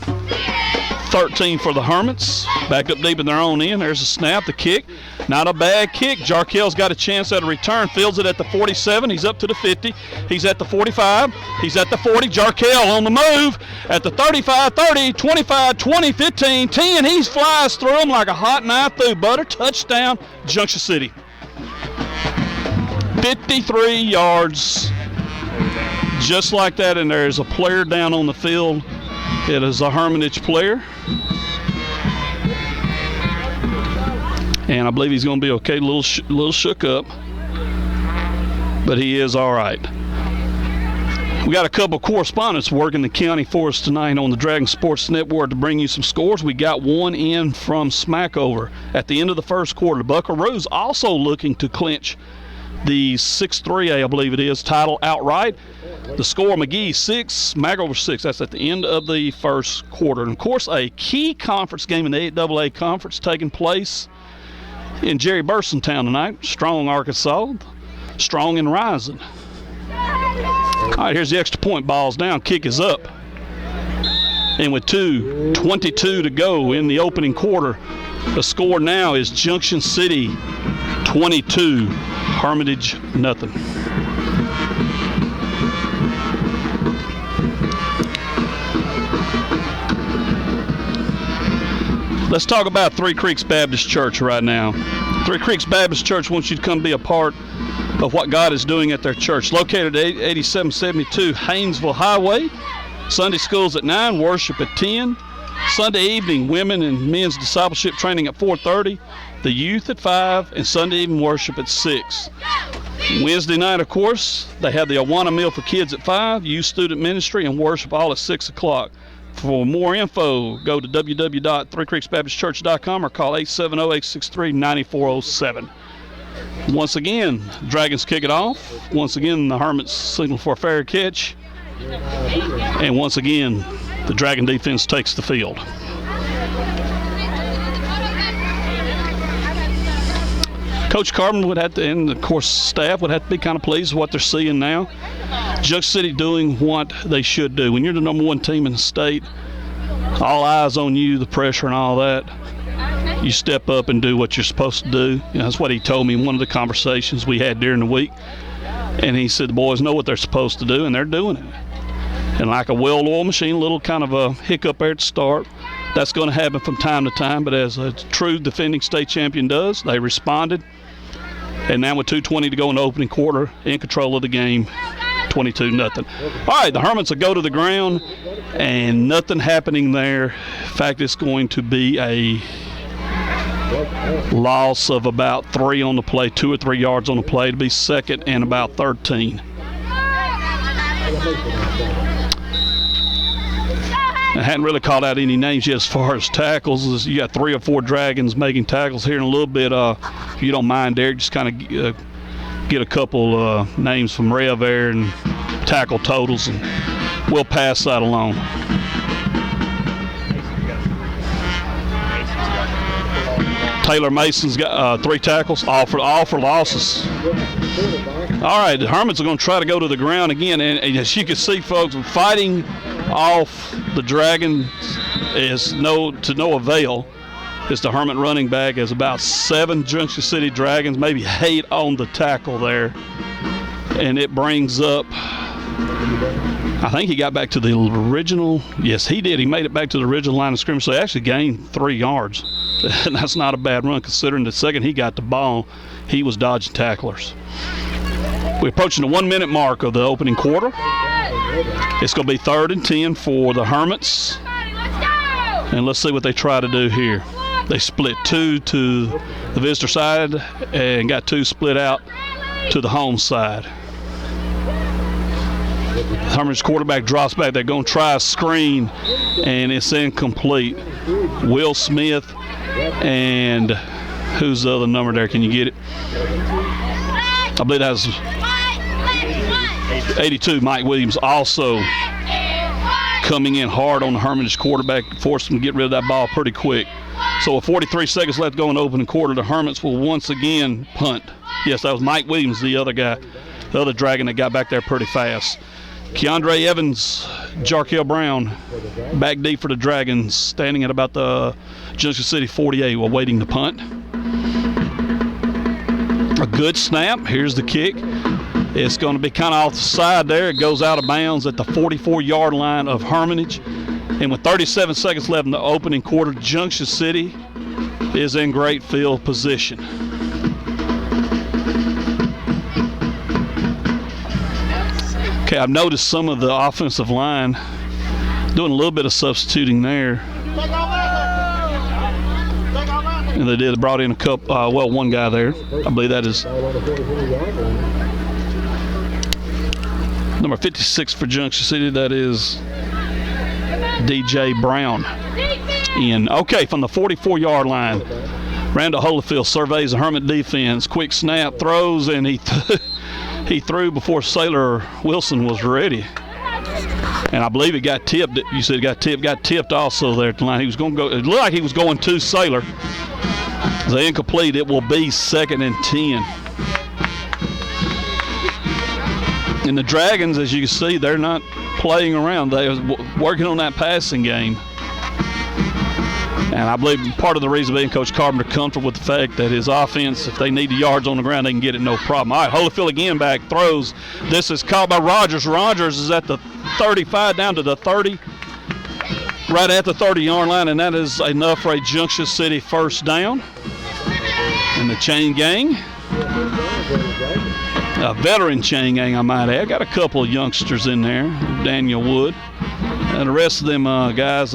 13 for the Hermits. Back up deep in their own end. There's a snap, the kick. Not a bad kick. Jarkel's got a chance at a return. Fields it at the 47. He's up to the 50. He's at the 45. He's at the 40. Jarkel on the move at the 35, 30, 25, 20, 15, 10. He flies through them like a hot knife through butter. Touchdown, Junction City. 53 yards. Just like that, and there's a player down on the field. It is a Hermitage player. And I believe he's going to be okay, a little shook up. But he is all right. We got a couple correspondents working the county for us tonight on the Dragon Sports Network to bring you some scores. We got one in from Smackover at the end of the first quarter. Buckaroos also looking to clinch the 6-3A, I believe it is, title outright. The score, McGee 6, Smackover 6. That's at the end of the first quarter. And, of course, a key conference game in the 8AA conference taking place in Jerry Burtontown tonight. Strong, Arkansas. Strong and rising. All right, here's the extra point. Ball's down. Kick is up. And with 2:22 to go in the opening quarter, the score now is Junction City 22, Hermitage nothing. Let's talk about Three Creeks Baptist Church right now. Three Creeks Baptist Church wants you to come be a part of what God is doing at their church. Located at 8772 Haynesville Highway. Sunday schools at 9, worship at 10. Sunday evening, women and men's discipleship training at 4:30. The youth at 5, and Sunday evening worship at 6. Wednesday night, of course, they have the Awana meal for kids at 5, youth student ministry, and worship all at 6 o'clock. For more info, go to www.threecreeksbaptistchurch.com or call 870-863-9407. Once again, Dragons kick it off. Once again, the Hermits signal for a fair catch. And once again, the Dragon defense takes the field. Coach Carbon would have to, and of course staff would have to be kind of pleased with what they're seeing now. Junction City doing what they should do. When you're the number one team in the state, all eyes on you, the pressure and all that, you step up and do what you're supposed to do. You know, that's what he told me in one of the conversations we had during the week. And he said the boys know what they're supposed to do, and they're doing it. And like a well-oiled machine, a little kind of a hiccup there at the start. That's going to happen from time to time, but as a true defending state champion does, they responded. And now with 2:20 to go in the opening quarter, in control of the game 22-0. All right, the Hermits will go to the ground, and nothing happening there. In fact, it's going to be a loss of about 3 on the play, 2 or 3 yards on the play, to be second and about 13. I hadn't really called out any names yet as far as tackles. You got 3 or 4 Dragons making tackles here in a little bit. If you don't mind, Derek, just kind of get a couple names from Rev there and tackle totals, and we'll pass that along. Taylor Mason's got 3 tackles, all for losses. All right, the Hermits are going to try to go to the ground again, and as you can see, folks, fighting off the Dragons is to no avail. It's the Hermit running back is about 7 Junction City Dragons, maybe 8 on the tackle there, and it brings up. I think he got back to the original. Yes, he did. He made it back to the original line of scrimmage, so he actually gained 3 yards. And that's not a bad run considering the second he got the ball, he was dodging tacklers. We're approaching the 1 minute mark of the opening quarter. It's going to be 3rd and 10 for the Hermits. And let's see what they try to do here. They split 2 to the visitor side and got 2 split out to the home side. Hermits quarterback drops back. They're going to try a screen, and it's incomplete. Will Smith and who's the other number there? Can you get it? I believe that was 82. Mike Williams also coming in hard on the Hermitage quarterback, forced him to get rid of that ball pretty quick. So with 43 seconds left to go in the opening quarter, the Hermits will once again punt. Yes, that was Mike Williams, the other guy, the other Dragon that got back there pretty fast. Keandre Evans, Jarkel Brown, back deep for the Dragons, standing at about the Junction City 48 while waiting to punt. A good snap. Here's the kick. It's going to be kind of off the side there. It goes out of bounds at the 44-yard line of Hermitage. And with 37 seconds left in the opening quarter, Junction City is in great field position. Okay, I've noticed some of the offensive line doing a little bit of substituting there. And they brought in a couple, one guy there. I believe that is number 56 for Junction City. That is DJ Brown. Okay, from the 44-yard line, Randall Holyfield surveys the Hermit defense. Quick snap, throws, and he threw before Sailor Wilson was ready. And I believe it got tipped. You said it got tipped also there at the line. He was going to go. It looked like he was going to Sailor. The incomplete. It will be 2nd and 10. And the Dragons, as you can see, they're not playing around. They're working on that passing game. And I believe part of the reason being Coach Carpenter comfortable with the fact that his offense, if they need the yards on the ground, they can get it no problem. All right, Holyfield again back, throws. This is caught by Rogers. Rogers is at the 35 down to the 30, right at the 30-yard line, and that is enough for a Junction City first down. And the chain gang, a veteran chain gang, I might add. Got a couple of youngsters in there, Daniel Wood. And the rest of them guys,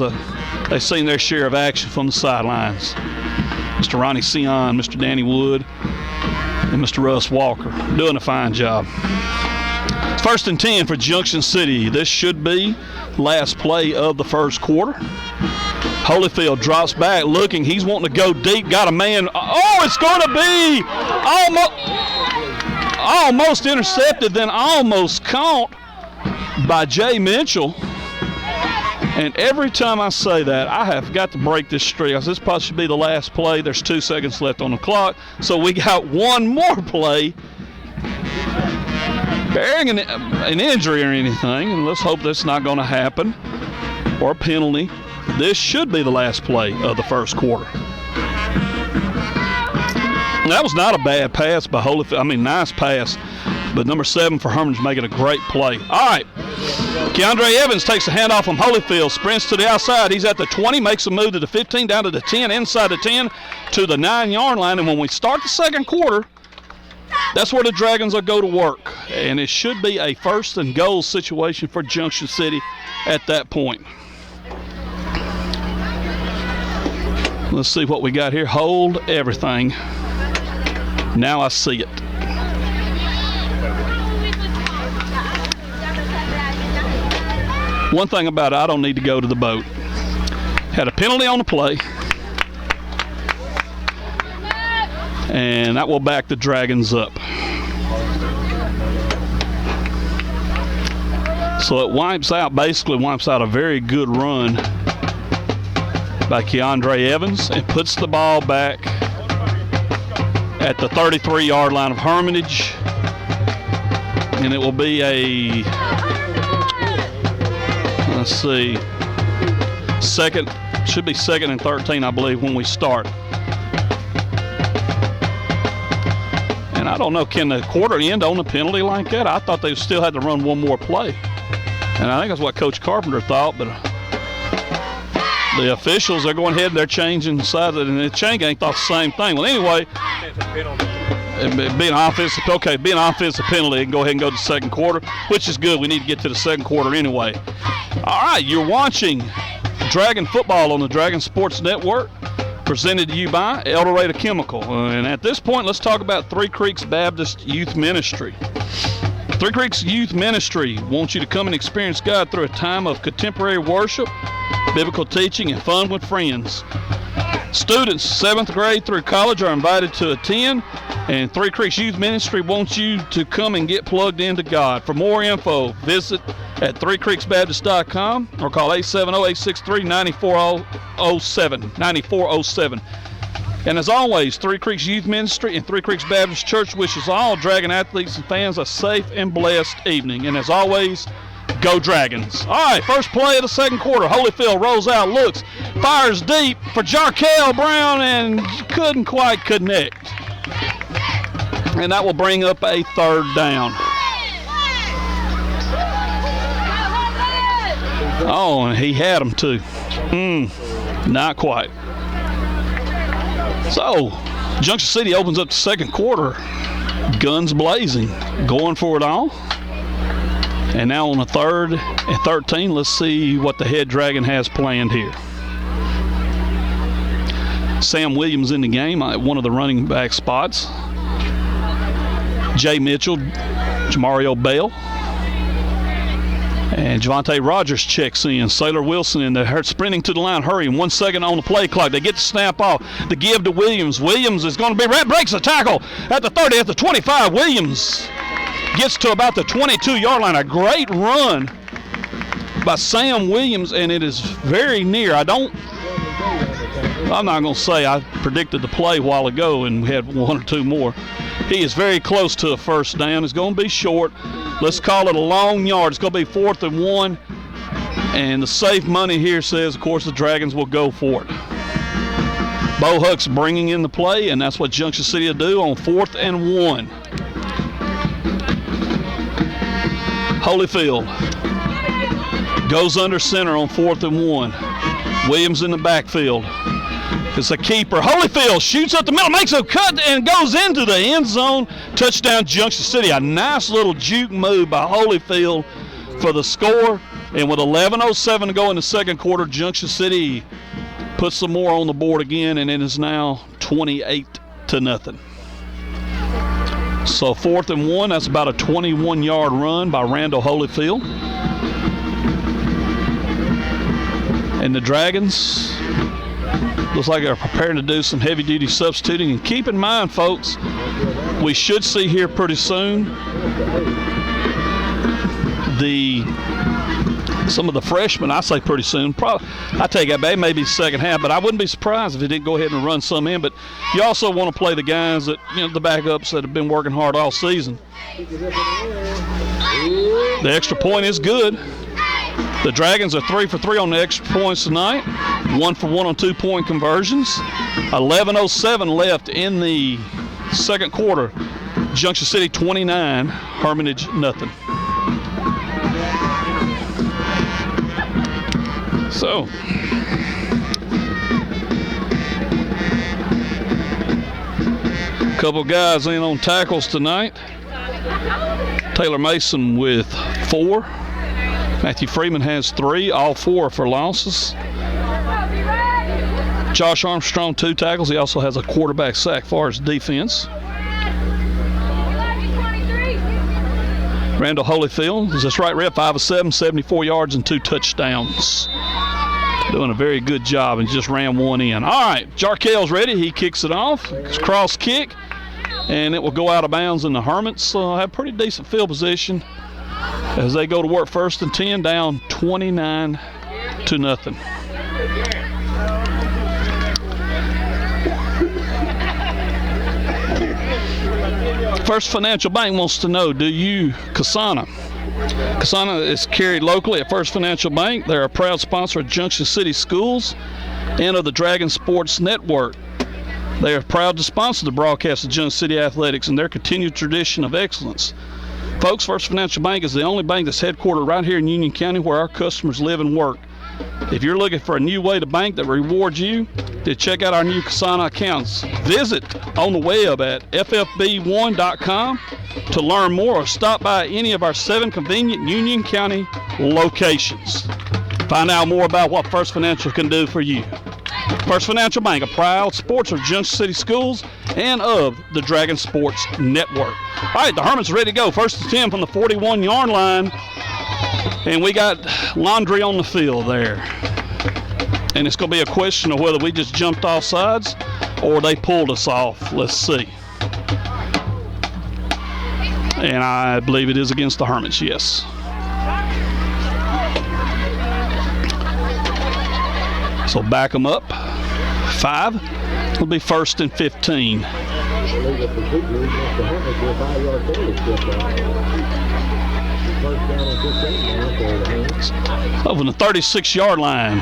they've seen their share of action from the sidelines. Mr. Ronnie Sion, Mr. Danny Wood, and Mr. Russ Walker doing a fine job. It's 1st and 10 for Junction City. This should be last play of the first quarter. Holyfield drops back looking. He's wanting to go deep. Got a man. Oh, it's going to be almost intercepted, then almost caught by Jay Mitchell. And every time I say that, I have got to break this streak. This probably should be the last play. There's 2 seconds left on the clock. So we got one more play. Bearing an injury or anything, and let's hope that's not going to happen, or a penalty. This should be the last play of the first quarter. That was not a bad pass by Holyfield. I mean, nice pass. But number 7 for Hermitage making a great play. All right. Keandre Evans takes the handoff from Holyfield, sprints to the outside. He's at the 20, makes a move to the 15, down to the 10, inside the 10 to the 9-yard line. And when we start the second quarter, That's where the Dragons will go to work. And it should be a first and goal situation for Junction City at that point. Let's see what we got here. Hold everything. Now I see it. One thing about it, I don't need to go to the boat. Had a penalty on the play. And that will back the Dragons up. So it basically wipes out a very good run by Keandre Evans and puts the ball back at the 33-yard line of Hermitage. And it will be a, let's see, should be second and 13, I believe, when we start. And I don't know, can the quarter end on a penalty like that? I thought they still had to run one more play. And I think that's what Coach Carpenter thought, but the officials are going ahead and they're changing sides, and the chain gang thought the same thing. Well, anyway, being an offensive penalty, and go ahead and go to the second quarter, which is good. We need to get to the second quarter anyway. All right, you're watching Dragon Football on the Dragon Sports Network, presented to you by El Dorado Chemical. And at this point, let's talk about Three Creeks Baptist Youth Ministry. Three Creeks Youth Ministry wants you to come and experience God through a time of contemporary worship, biblical teaching, and fun with friends. Students 7th grade through college are invited to attend, and Three Creeks Youth Ministry wants you to come and get plugged into God. For more info, visit at threecreeksbaptist.com or call 870-863-9407. And as always, Three Creeks Youth Ministry and Three Creeks Baptist Church wishes all Dragon athletes and fans a safe and blessed evening. And as always, go Dragons. All right, first play of the second quarter. Holyfield rolls out, looks, fires deep for Jarkel Brown, and couldn't quite connect. And that will bring up a third down. Oh, and he had him too. Not quite. So, Junction City opens up the second quarter, guns blazing, going for it all. And now on the 3rd and 13, let's see what the head Dragon has planned here. Sam Williams in the game at one of the running back spots. Jay Mitchell, Jamario Bell, and Javante Rogers checks in. Sailor Wilson in there, sprinting to the line, hurrying. 1 second on the play clock. They get the snap off. The give to Williams. Williams is going to be breaks the tackle at the 30, at the 25. Williams gets to about the 22-yard line. A great run by Sam Williams, and it is very near. I'm not going to say I predicted the play a while ago and we had one or two more. He is very close to a first down. It's going to be short. Let's call it a long yard. It's going to be 4th and 1. And the safe money here says, of course, the Dragons will go for it. Bo Huck's bringing in the play, and that's what Junction City will do on 4th and 1. Holyfield goes under center on 4th and 1. Williams in the backfield. It's a keeper. Holyfield shoots up the middle, makes a cut, and goes into the end zone. Touchdown, Junction City. A nice little juke move by Holyfield for the score. And with 11:07 to go in the second quarter, Junction City puts some more on the board again, and it is now 28-0. So 4th and 1, that's about a 21-yard run by Randall Holyfield. And the Dragons looks like they're preparing to do some heavy-duty substituting. And keep in mind, folks, we should see here pretty soon some of the freshmen. I say pretty soon. Probably, I take that back, maybe second half, but I wouldn't be surprised if he didn't go ahead and run some in. But you also want to play the guys that, the backups that have been working hard all season. The extra point is good. The Dragons are 3 for 3 on the extra points tonight. 1 for 1 on 2-point conversions. 11:07 left in the second quarter. Junction City 29, Hermitage nothing. So, Couple guys in on tackles tonight. Taylor Mason with 4. Matthew Freeman has 3, all 4 for losses. Josh Armstrong 2 tackles. He also has a quarterback sack for his defense. Randall Holyfield, is this right, Rep? 5 of 7, 74 yards and 2 touchdowns. Doing a very good job and just ran one in. All right, Jarkel's ready. He kicks it off. It's cross kick, and it will go out of bounds, and the Hermits have pretty decent field position as they go to work 1st and 10, down 29-0. First Financial Bank wants to know, do you Kasana? Kasana is carried locally at First Financial Bank. They're a proud sponsor of Junction City Schools and of the Dragon Sports Network. They are proud to sponsor the broadcast of Junction City Athletics and their continued tradition of excellence. Folks, First Financial Bank is the only bank that's headquartered right here in Union County where our customers live and work. If you're looking for a new way to bank that rewards you, then check out our new Kasana accounts. Visit on the web at ffb1.com to learn more, or stop by any of our 7 convenient Union County locations. Find out more about what First Financial can do for you. First Financial Bank, a proud sponsor of Junction City Schools and of the Dragon Sports Network. All right, the Hermits are ready to go. 1st and 10 from the 41-yard line. And we got laundry on the field there. And it's going to be a question of whether we just jumped off sides or they pulled us off. Let's see. And I believe it is against the Hermits, yes. So back them up. 5. It'll be 1st and 15. Over the 36-yard line.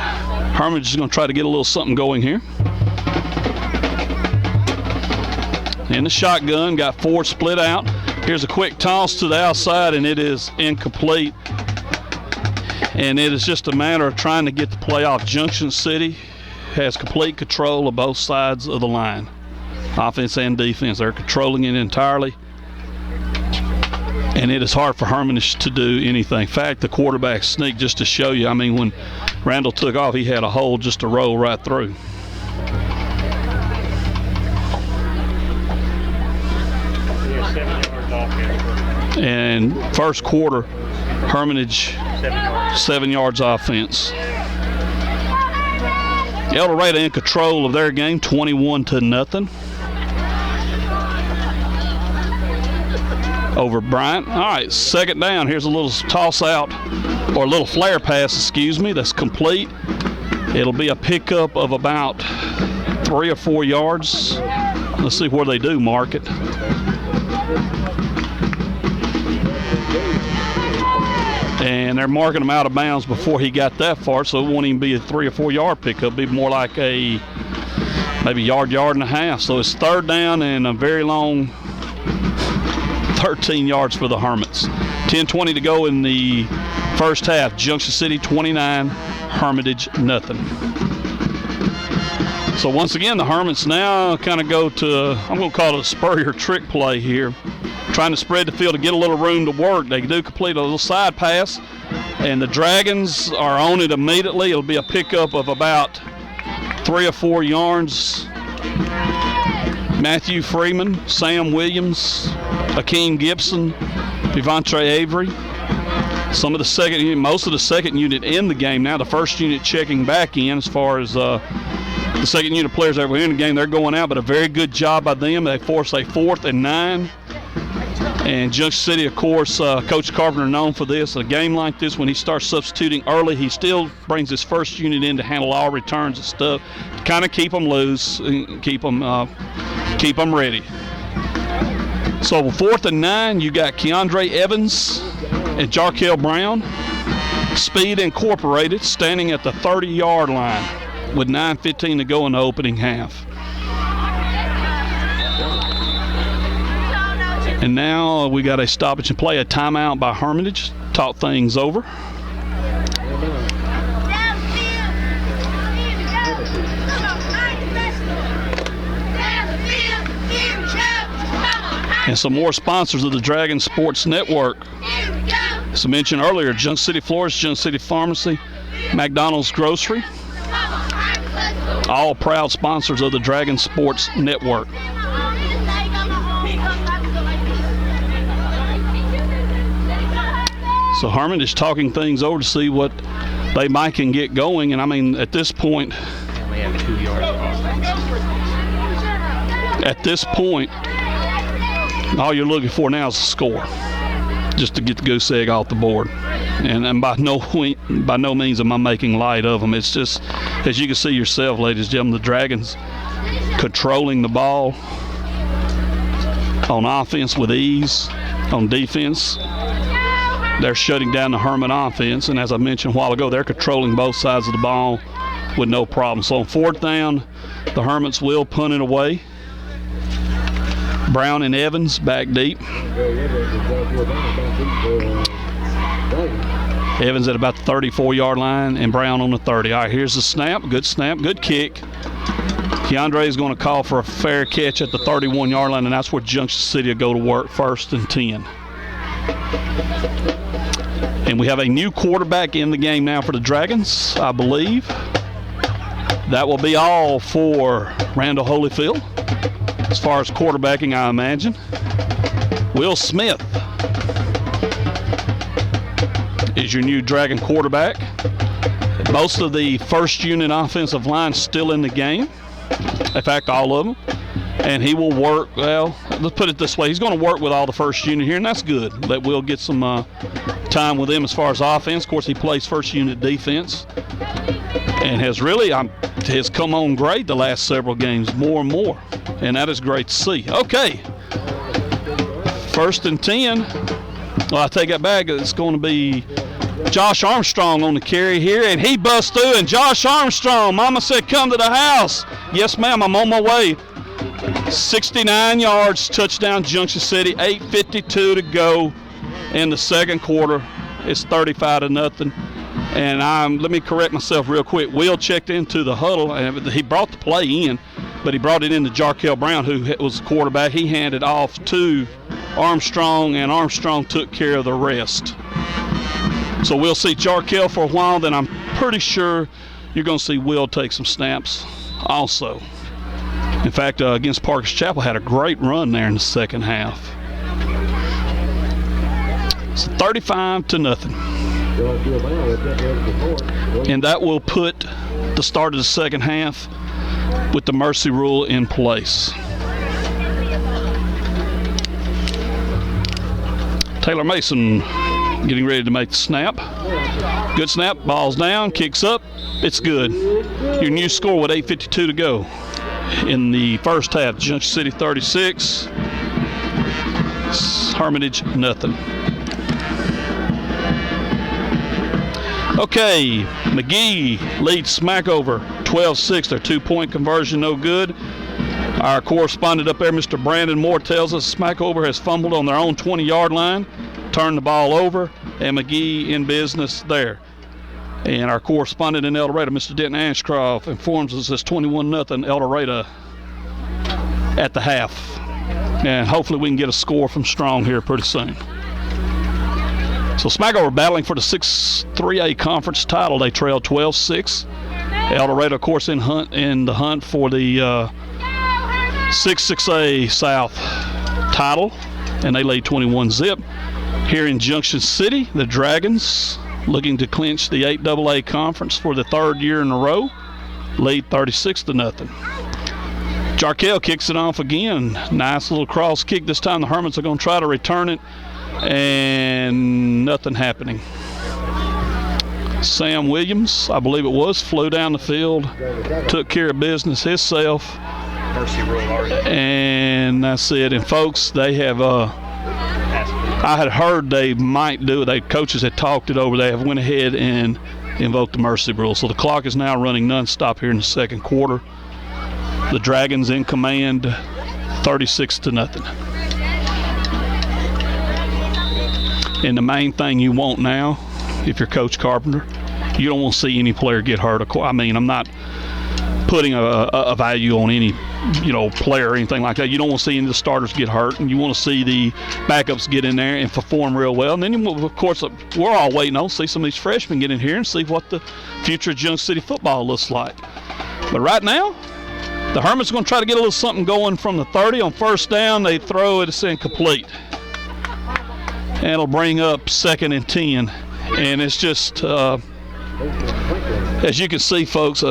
Hermitage is going to try to get a little something going here. In the shotgun, got 4 split out. Here's a quick toss to the outside, and it is incomplete. And it is just a matter of trying to get the play off. Junction City has complete control of both sides of the line, offense and defense. They're controlling it entirely. And it is hard for Hermitage to do anything. In fact, the quarterback sneak, just to show you, I mean, when Randall took off, he had a hole just to roll right through. And first quarter, Hermitage, 7 yards offense. El Dorado in control of their game, 21-0. Over Bryant. All right, 2nd down. Here's a little toss out, or a little flare pass, excuse me, that's complete. It'll be a pickup of about 3 or 4 yards. Let's see where they do mark it. And they're marking him out of bounds before he got that far, so it won't even be a 3 or 4 yard pickup. It'll be more like a maybe yard and a half. So it's 3rd down and a very long 13 yards for the Hermits. 10:20 to go in the first half. Junction City 29, Hermitage nothing. So once again, the Hermits now kind of go to, I'm going to call it a Spurrier trick play here, trying to spread the field to get a little room to work. They do complete a little side pass, and the Dragons are on it immediately. It'll be a pickup of about 3 or 4 yards. Matthew Freeman, Sam Williams, Akeem Gibson, Devontre Avery. Most of the second unit in the game now. The first unit checking back in as far as the second unit players that were in the game. They're going out, but a very good job by them. They forced a 4th and 9. And Junction City, of course, Coach Carpenter known for this. A game like this, when he starts substituting early, he still brings his first unit in to handle all returns and stuff, to kind of keep them loose and keep them ready. So 4th and 9, you got Keandre Evans and Jarkel Brown. Speed Incorporated standing at the 30-yard line with 9:15 to go in the opening half. And now we got a stoppage and play, a timeout by Hermitage. Talk things over. And some more sponsors of the Dragon Sports Network. As I mentioned earlier, Junction City Florist, Junction City Pharmacy, McDonald's Grocery, all proud sponsors of the Dragon Sports Network. So Hermitage talking things over to see what they might can get going. And I mean, at this point, We have 2 yards of offense. at this point, all you're looking for now is a score, just to get the goose egg off the board. And by no means am I making light of them. It's just, as you can see yourself, ladies and gentlemen, the Dragons controlling the ball on offense with ease. On defense, they're shutting down the Herman offense. And as I mentioned a while ago, they're controlling both sides of the ball with no problem. So on 4th down, the Hermits will punt it away. Brown and Evans back deep. Evans at about the 34-yard line and Brown on the 30. All right, here's the snap. Good kick. Keandre is going to call for a fair catch at the 31-yard line, and that's where Junction City will go to work, 1st and 10. And we have a new quarterback in the game now for the Dragons, I believe. That will be all for Randall Holyfield as far as quarterbacking, I imagine. Will Smith is your new Dragon quarterback. Most of the first unit offensive line still in the game. In fact, all of them. And he will work, well, let's put it this way. He's going to work with all the first unit here, and that's good. That we'll get some time with him as far as offense. Of course, he plays first unit defense and has really has come on great the last several games, more and more. And that is great to see. Okay. 1st and 10. Well, I take that back. It's going to be Josh Armstrong on the carry here, and he busts through. And Josh Armstrong, Mama said, come to the house. Yes, ma'am, I'm on my way. 69 yards, touchdown Junction City, 8:52 to go in the second quarter. It's 35-0. And let me correct myself real quick. Will checked into the huddle, and he brought the play in, but he brought it into Jarkel Brown, who was the quarterback. He handed off to Armstrong, and Armstrong took care of the rest. So we'll see Jarkel for a while, then I'm pretty sure you're going to see Will take some snaps also. In fact, against Parkers Chapel, had a great run there in the second half. It's 35-0. And that will put the start of the second half with the mercy rule in place. Taylor Mason getting ready to make the snap. Good snap, ball's down, kicks up, it's good. Your new score with 8:52 to go in the first half. Junction City 36, Hermitage nothing. Okay, McGee leads Smackover 12-6. Their 2-point conversion no good. Our correspondent up there, Mr. Brandon Moore, tells us Smackover has fumbled on their own 20-yard line, turned the ball over, and McGee in business there. And our correspondent in El Dorado, Mr. Denton Ashcroft, informs us it's 21-0 El Dorado at the half. And hopefully we can get a score from Strong here pretty soon. So Smackover battling for the 6-3A conference title. They trail 12-6. El Dorado, of course, in the hunt for the 6-6A South title, and they lead 21-zip. Here in Junction City, the Dragons, looking to clinch the 8AA conference for the 3rd year in a row, lead 36-0. Jarkel kicks it off again. Nice little cross kick. This time the Hermits are going to try to return it, and nothing happening. Sam Williams, I believe it was, flew down the field, took care of business himself. Mercy rule already. And that's it. And folks, they have I had heard they might do it. The coaches had talked it over. They have went ahead and invoked the mercy rule. So the clock is now running nonstop here in the second quarter. The Dragons in command, 36-0. And the main thing you want now, if you're Coach Carpenter, you don't want to see any player get hurt. I mean, I'm not putting a value on any, player or anything like that. You don't want to see any of the starters get hurt, and you want to see the backups get in there and perform real well. And then, of course, we're all waiting on to see some of these freshmen get in here and see what the future of Junction City football looks like. But right now, the Hermit's going to try to get a little something going from the 30 on first down. They throw it, it's incomplete. And it'll bring up 2nd and 10. And it's just, as you can see, folks,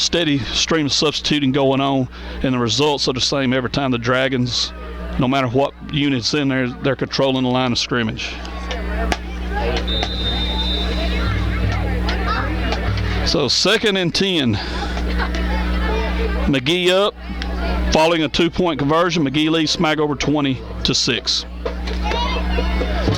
steady stream of substituting going on, and the results are the same every time. The Dragons, no matter what unit's in there, they're controlling the line of scrimmage. So 2nd and 10. McGee up, following a 2-point conversion. McGee leads Smackover 20-6.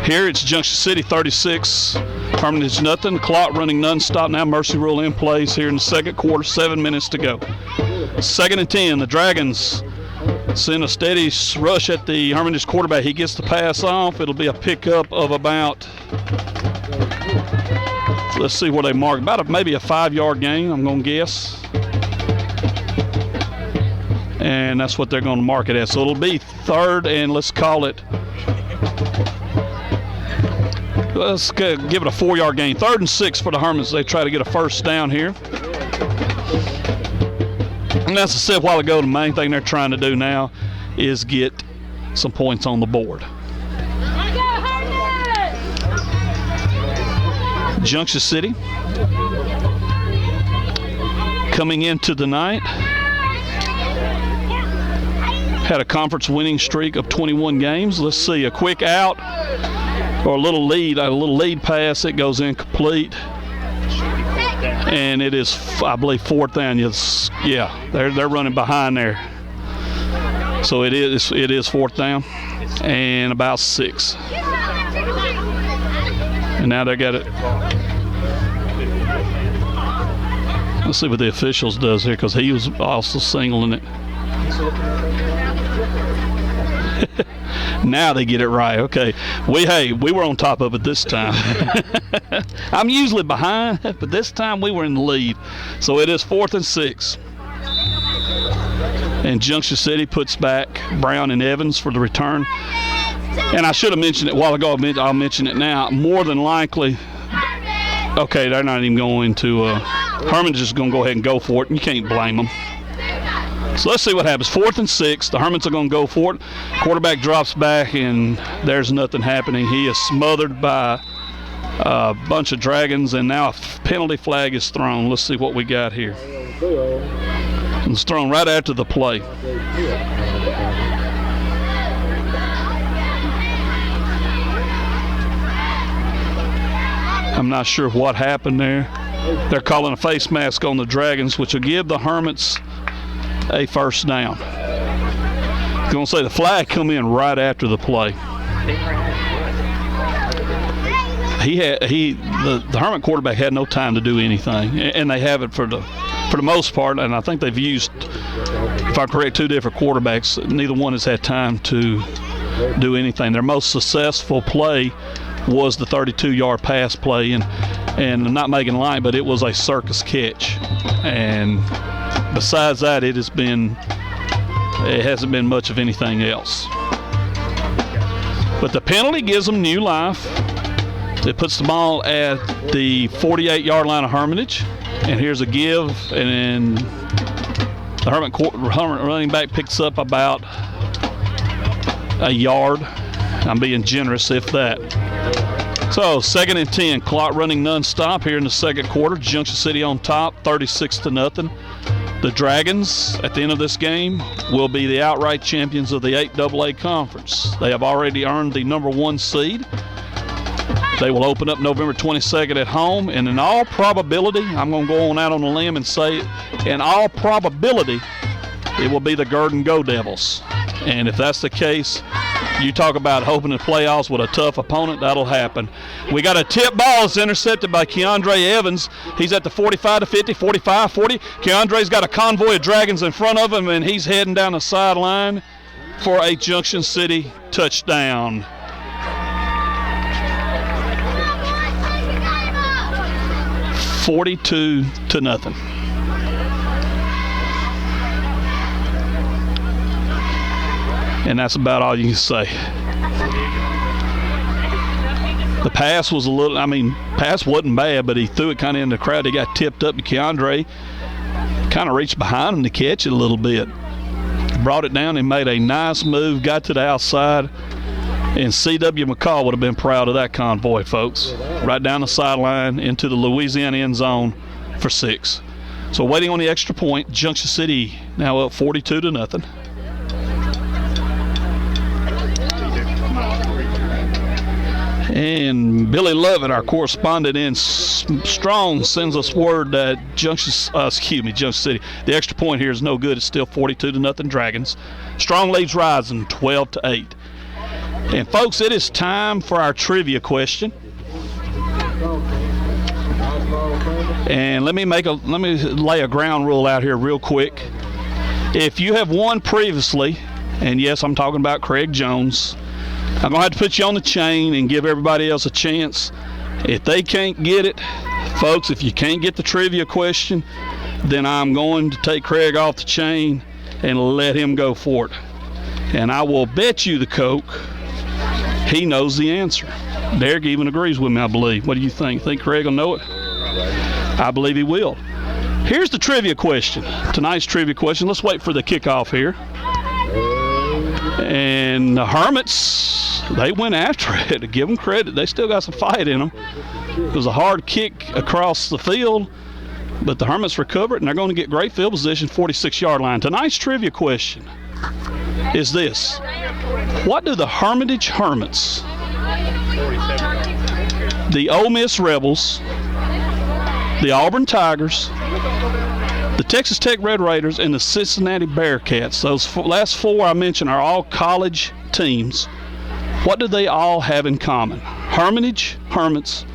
Here it's Junction City 36, Hermitage nothing. Clock running nonstop now. Mercy rule in place here in the second quarter. 7 minutes to go. 2nd and 10. The Dragons send a steady rush at the Hermitage quarterback. He gets the pass off. It'll be a pickup of about, let's see where they mark, about maybe a 5-yard gain, I'm going to guess. And that's what they're going to mark it at. So it'll be 3rd and let's call it, let's give it a 4-yard gain. 3rd and 6 for the Hermans. They try to get a first down here. And as I said a while ago, the main thing they're trying to do now is get some points on the board. Junction City coming into the night had a conference winning streak of 21 games. Let's see, a quick out or a little lead pass. It goes incomplete, and it is, I believe, 4th down. Yeah, they're running behind there, so it is 4th down and about 6. And now they got it. Let's see what the officials does here, because he was also singling it. Now they get it right. Okay, we were on top of it this time. I'm usually behind, but this time we were in the lead. So it is 4th and 6. And Junction City puts back Brown and Evans for the return. And I should have mentioned it a while ago. I'll mention it now. More than likely, okay, they're not even going to. Herman's just going to go ahead and go for it, and you can't blame them. So let's see what happens. 4th and 6. The Hermans are going to go for it. Quarterback drops back, and there's nothing happening. He is smothered by a bunch of Dragons, and now a penalty flag is thrown. Let's see what we got here. It's thrown right after the play. I'm not sure what happened there. They're calling a face mask on the Dragons, which will give the Hermits a first down. I'm going to say the flag come in right after the play. The Hermit quarterback had no time to do anything, and they have it for the most part. And I think they've used, if I'm correct, 2 different quarterbacks. Neither one has had time to do anything. Their most successful play was the 32-yard pass play, and I'm not making a line, but it was a circus catch. And besides that, it hasn't been much of anything else. But the penalty gives them new life. It puts the ball at the 48-yard line of Hermitage, and here's a give, and then the Hermit running back picks up about a yard. I'm being generous, if that. So 2nd and 10, clock running nonstop here in the second quarter. Junction City on top, 36-0. The Dragons, at the end of this game, will be the outright champions of the 8AA conference. They have already earned the number 1 seed. They will open up November 22nd at home, and in all probability, I'm going to go on out on a limb and say, in all probability, it will be the Gurdon Go Devils. And if that's the case, you talk about hoping the playoffs with a tough opponent, that'll happen. We got a tip ball. It's intercepted by Keandre Evans. He's at the 45-50, 45-40. Keandre's got a convoy of Dragons in front of him, and he's heading down the sideline for a Junction City touchdown. $42-0. And that's about all you can say. The pass was pass wasn't bad, but he threw it kind of in the crowd. He got tipped up. Keandre kind of reached behind him to catch it a little bit. Brought it down and made a nice move, got to the outside. And C.W. McCall would have been proud of that convoy, folks. Right down the sideline into the Louisiana end zone for 6. So waiting on the extra point, Junction City now up 42-0. And Billy Lovett, our correspondent in Strong, sends us word that Junction City, the extra point here is no good. It's still 42-0 Dragons. Strong leads Rising 12-8. And folks, it is time for our trivia question. And let me lay a ground rule out here real quick. If you have won previously, and yes, I'm talking about Craig Jones, I'm gonna have to put you on the chain and give everybody else a chance. If they can't get it, folks, if you can't get the trivia question, then I'm going to take Craig off the chain and let him go for it. And I will bet you the Coke he knows the answer. Derek even agrees with me, I believe. What do you think? Think Craig will know it? I believe he will. Here's the trivia question. Tonight's trivia question. Let's wait for the kickoff here. And the Hermits, they went after it. To give them credit, they still got some fight in them. It was a hard kick across the field, but the Hermits recovered, and they're going to get great field position, 46-yard line. Tonight's trivia question is this. What do the Hermitage Hermits, the Ole Miss Rebels, the Auburn Tigers, the Texas Tech Red Raiders, and the Cincinnati Bearcats, those last 4 I mentioned are all college teams, what do they all have in common? Hermitage Hermits,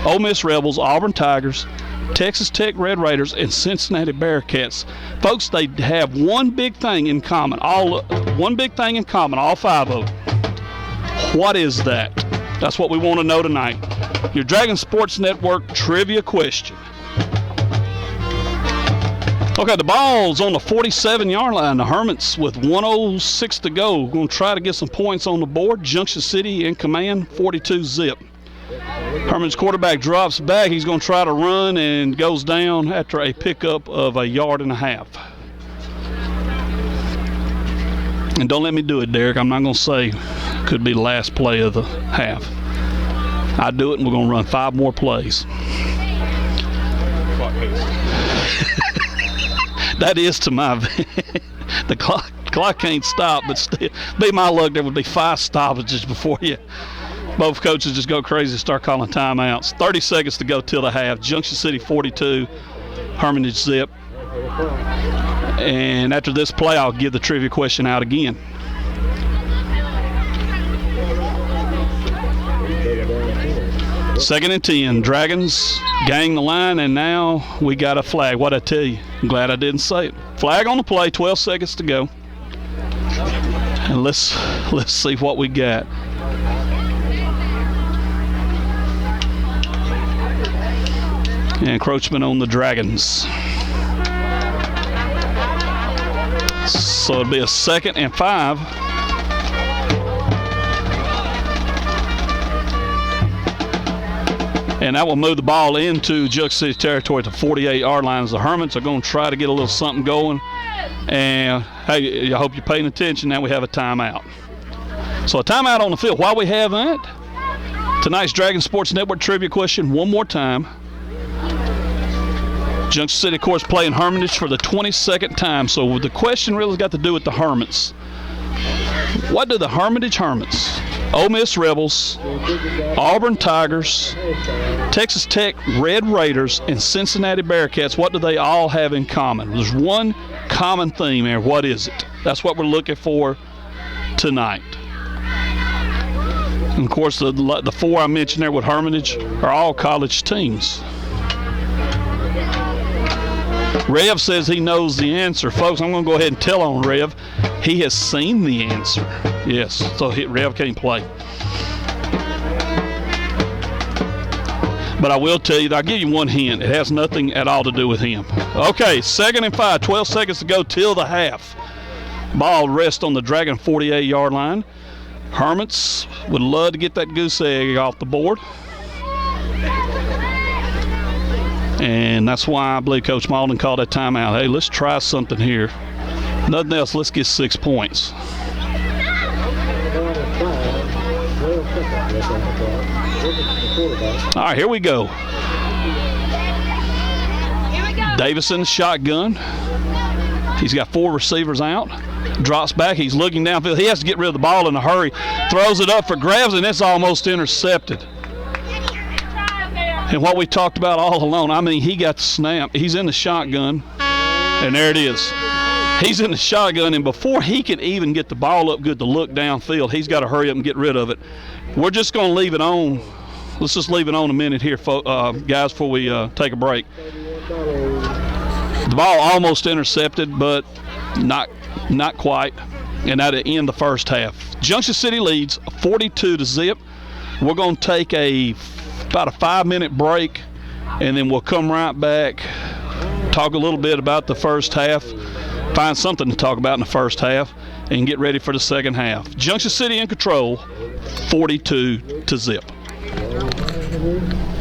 Ole Miss Rebels, Auburn Tigers, Texas Tech Red Raiders, and Cincinnati Bearcats. Folks, they have one big thing in common, all 5 of them. What is that? That's what we want to know tonight. Your Dragon Sports Network trivia question. Okay, the ball's on the 47-yard line. The Hermits with 1:06 to go. Going to try to get some points on the board. Junction City in command, 42-zip. Herman's quarterback drops back. He's going to try to run and goes down after a pickup of 1.5 yards. And don't let me do it, Derek. I'm not going to say could be the last play of the half. I do it, and we're going to run 5 more plays. That is to my the clock can't stop, but still, be my luck, there would be 5 stoppages before both coaches just go crazy and start calling timeouts. 30 seconds to go till the half. Junction City 42, Hermitage zip. And after this play, I'll give the trivia question out again. Second and 10. Dragons gang the line, and now we got a flag. What'd I tell you? I'm glad I didn't say it. Flag on the play, 12 seconds to go. And let's see what we got. Encroachment on the Dragons. So it'll be a 2nd and 5. And that will move the ball into Junction City territory at the 48-yard line. As the Hermits are going to try to get a little something going. And, hey, I hope you're paying attention. Now we have a timeout. So a timeout on the field. While we have that, tonight's Dragon Sports Network trivia question one more time. Junction City, of course, playing Hermitage for the 22nd time. So the question really has got to do with the Hermits. What do the Hermitage Hermits, Ole Miss Rebels, Auburn Tigers, Texas Tech Red Raiders, and Cincinnati Bearcats, what do they all have in common? There's one common theme here. What is it? That's what we're looking for tonight. And of course, the 4 I mentioned there with Hermitage are all college teams. Rev says he knows the answer. Folks, I'm going to go ahead and tell on Rev. He has seen the answer. Yes, so Rev can't play. But I will tell you, I'll give you one hint. It has nothing at all to do with him. Okay, 2nd and 5, 12 seconds to go till the half. Ball rests on the Dragon 48-yard line. Hermits would love to get that goose egg off the board. And that's why I believe Coach Malden called that timeout. Hey, let's try something here. Nothing else, let's get 6 points. All right, here we go. Davison shotgun. He's got 4 receivers out. Drops back. He's looking downfield. He has to get rid of the ball in a hurry. Throws it up for grabs, and it's almost intercepted. And what we talked about all along, I mean, he got the snap. He's in the shotgun, and there it is. He's in the shotgun, and before he can even get the ball up good to look downfield, he's got to hurry up and get rid of it. We're just going to leave it on. Let's just leave it on a minute here, guys, before we take a break. The ball almost intercepted, but not quite, and that'll end the first half. Junction City leads 42-0. We're going to take about a 5-minute break, and then we'll come right back, talk a little bit about the first half, find something to talk about in the first half, and get ready for the second half. Junction City in control, 42-0.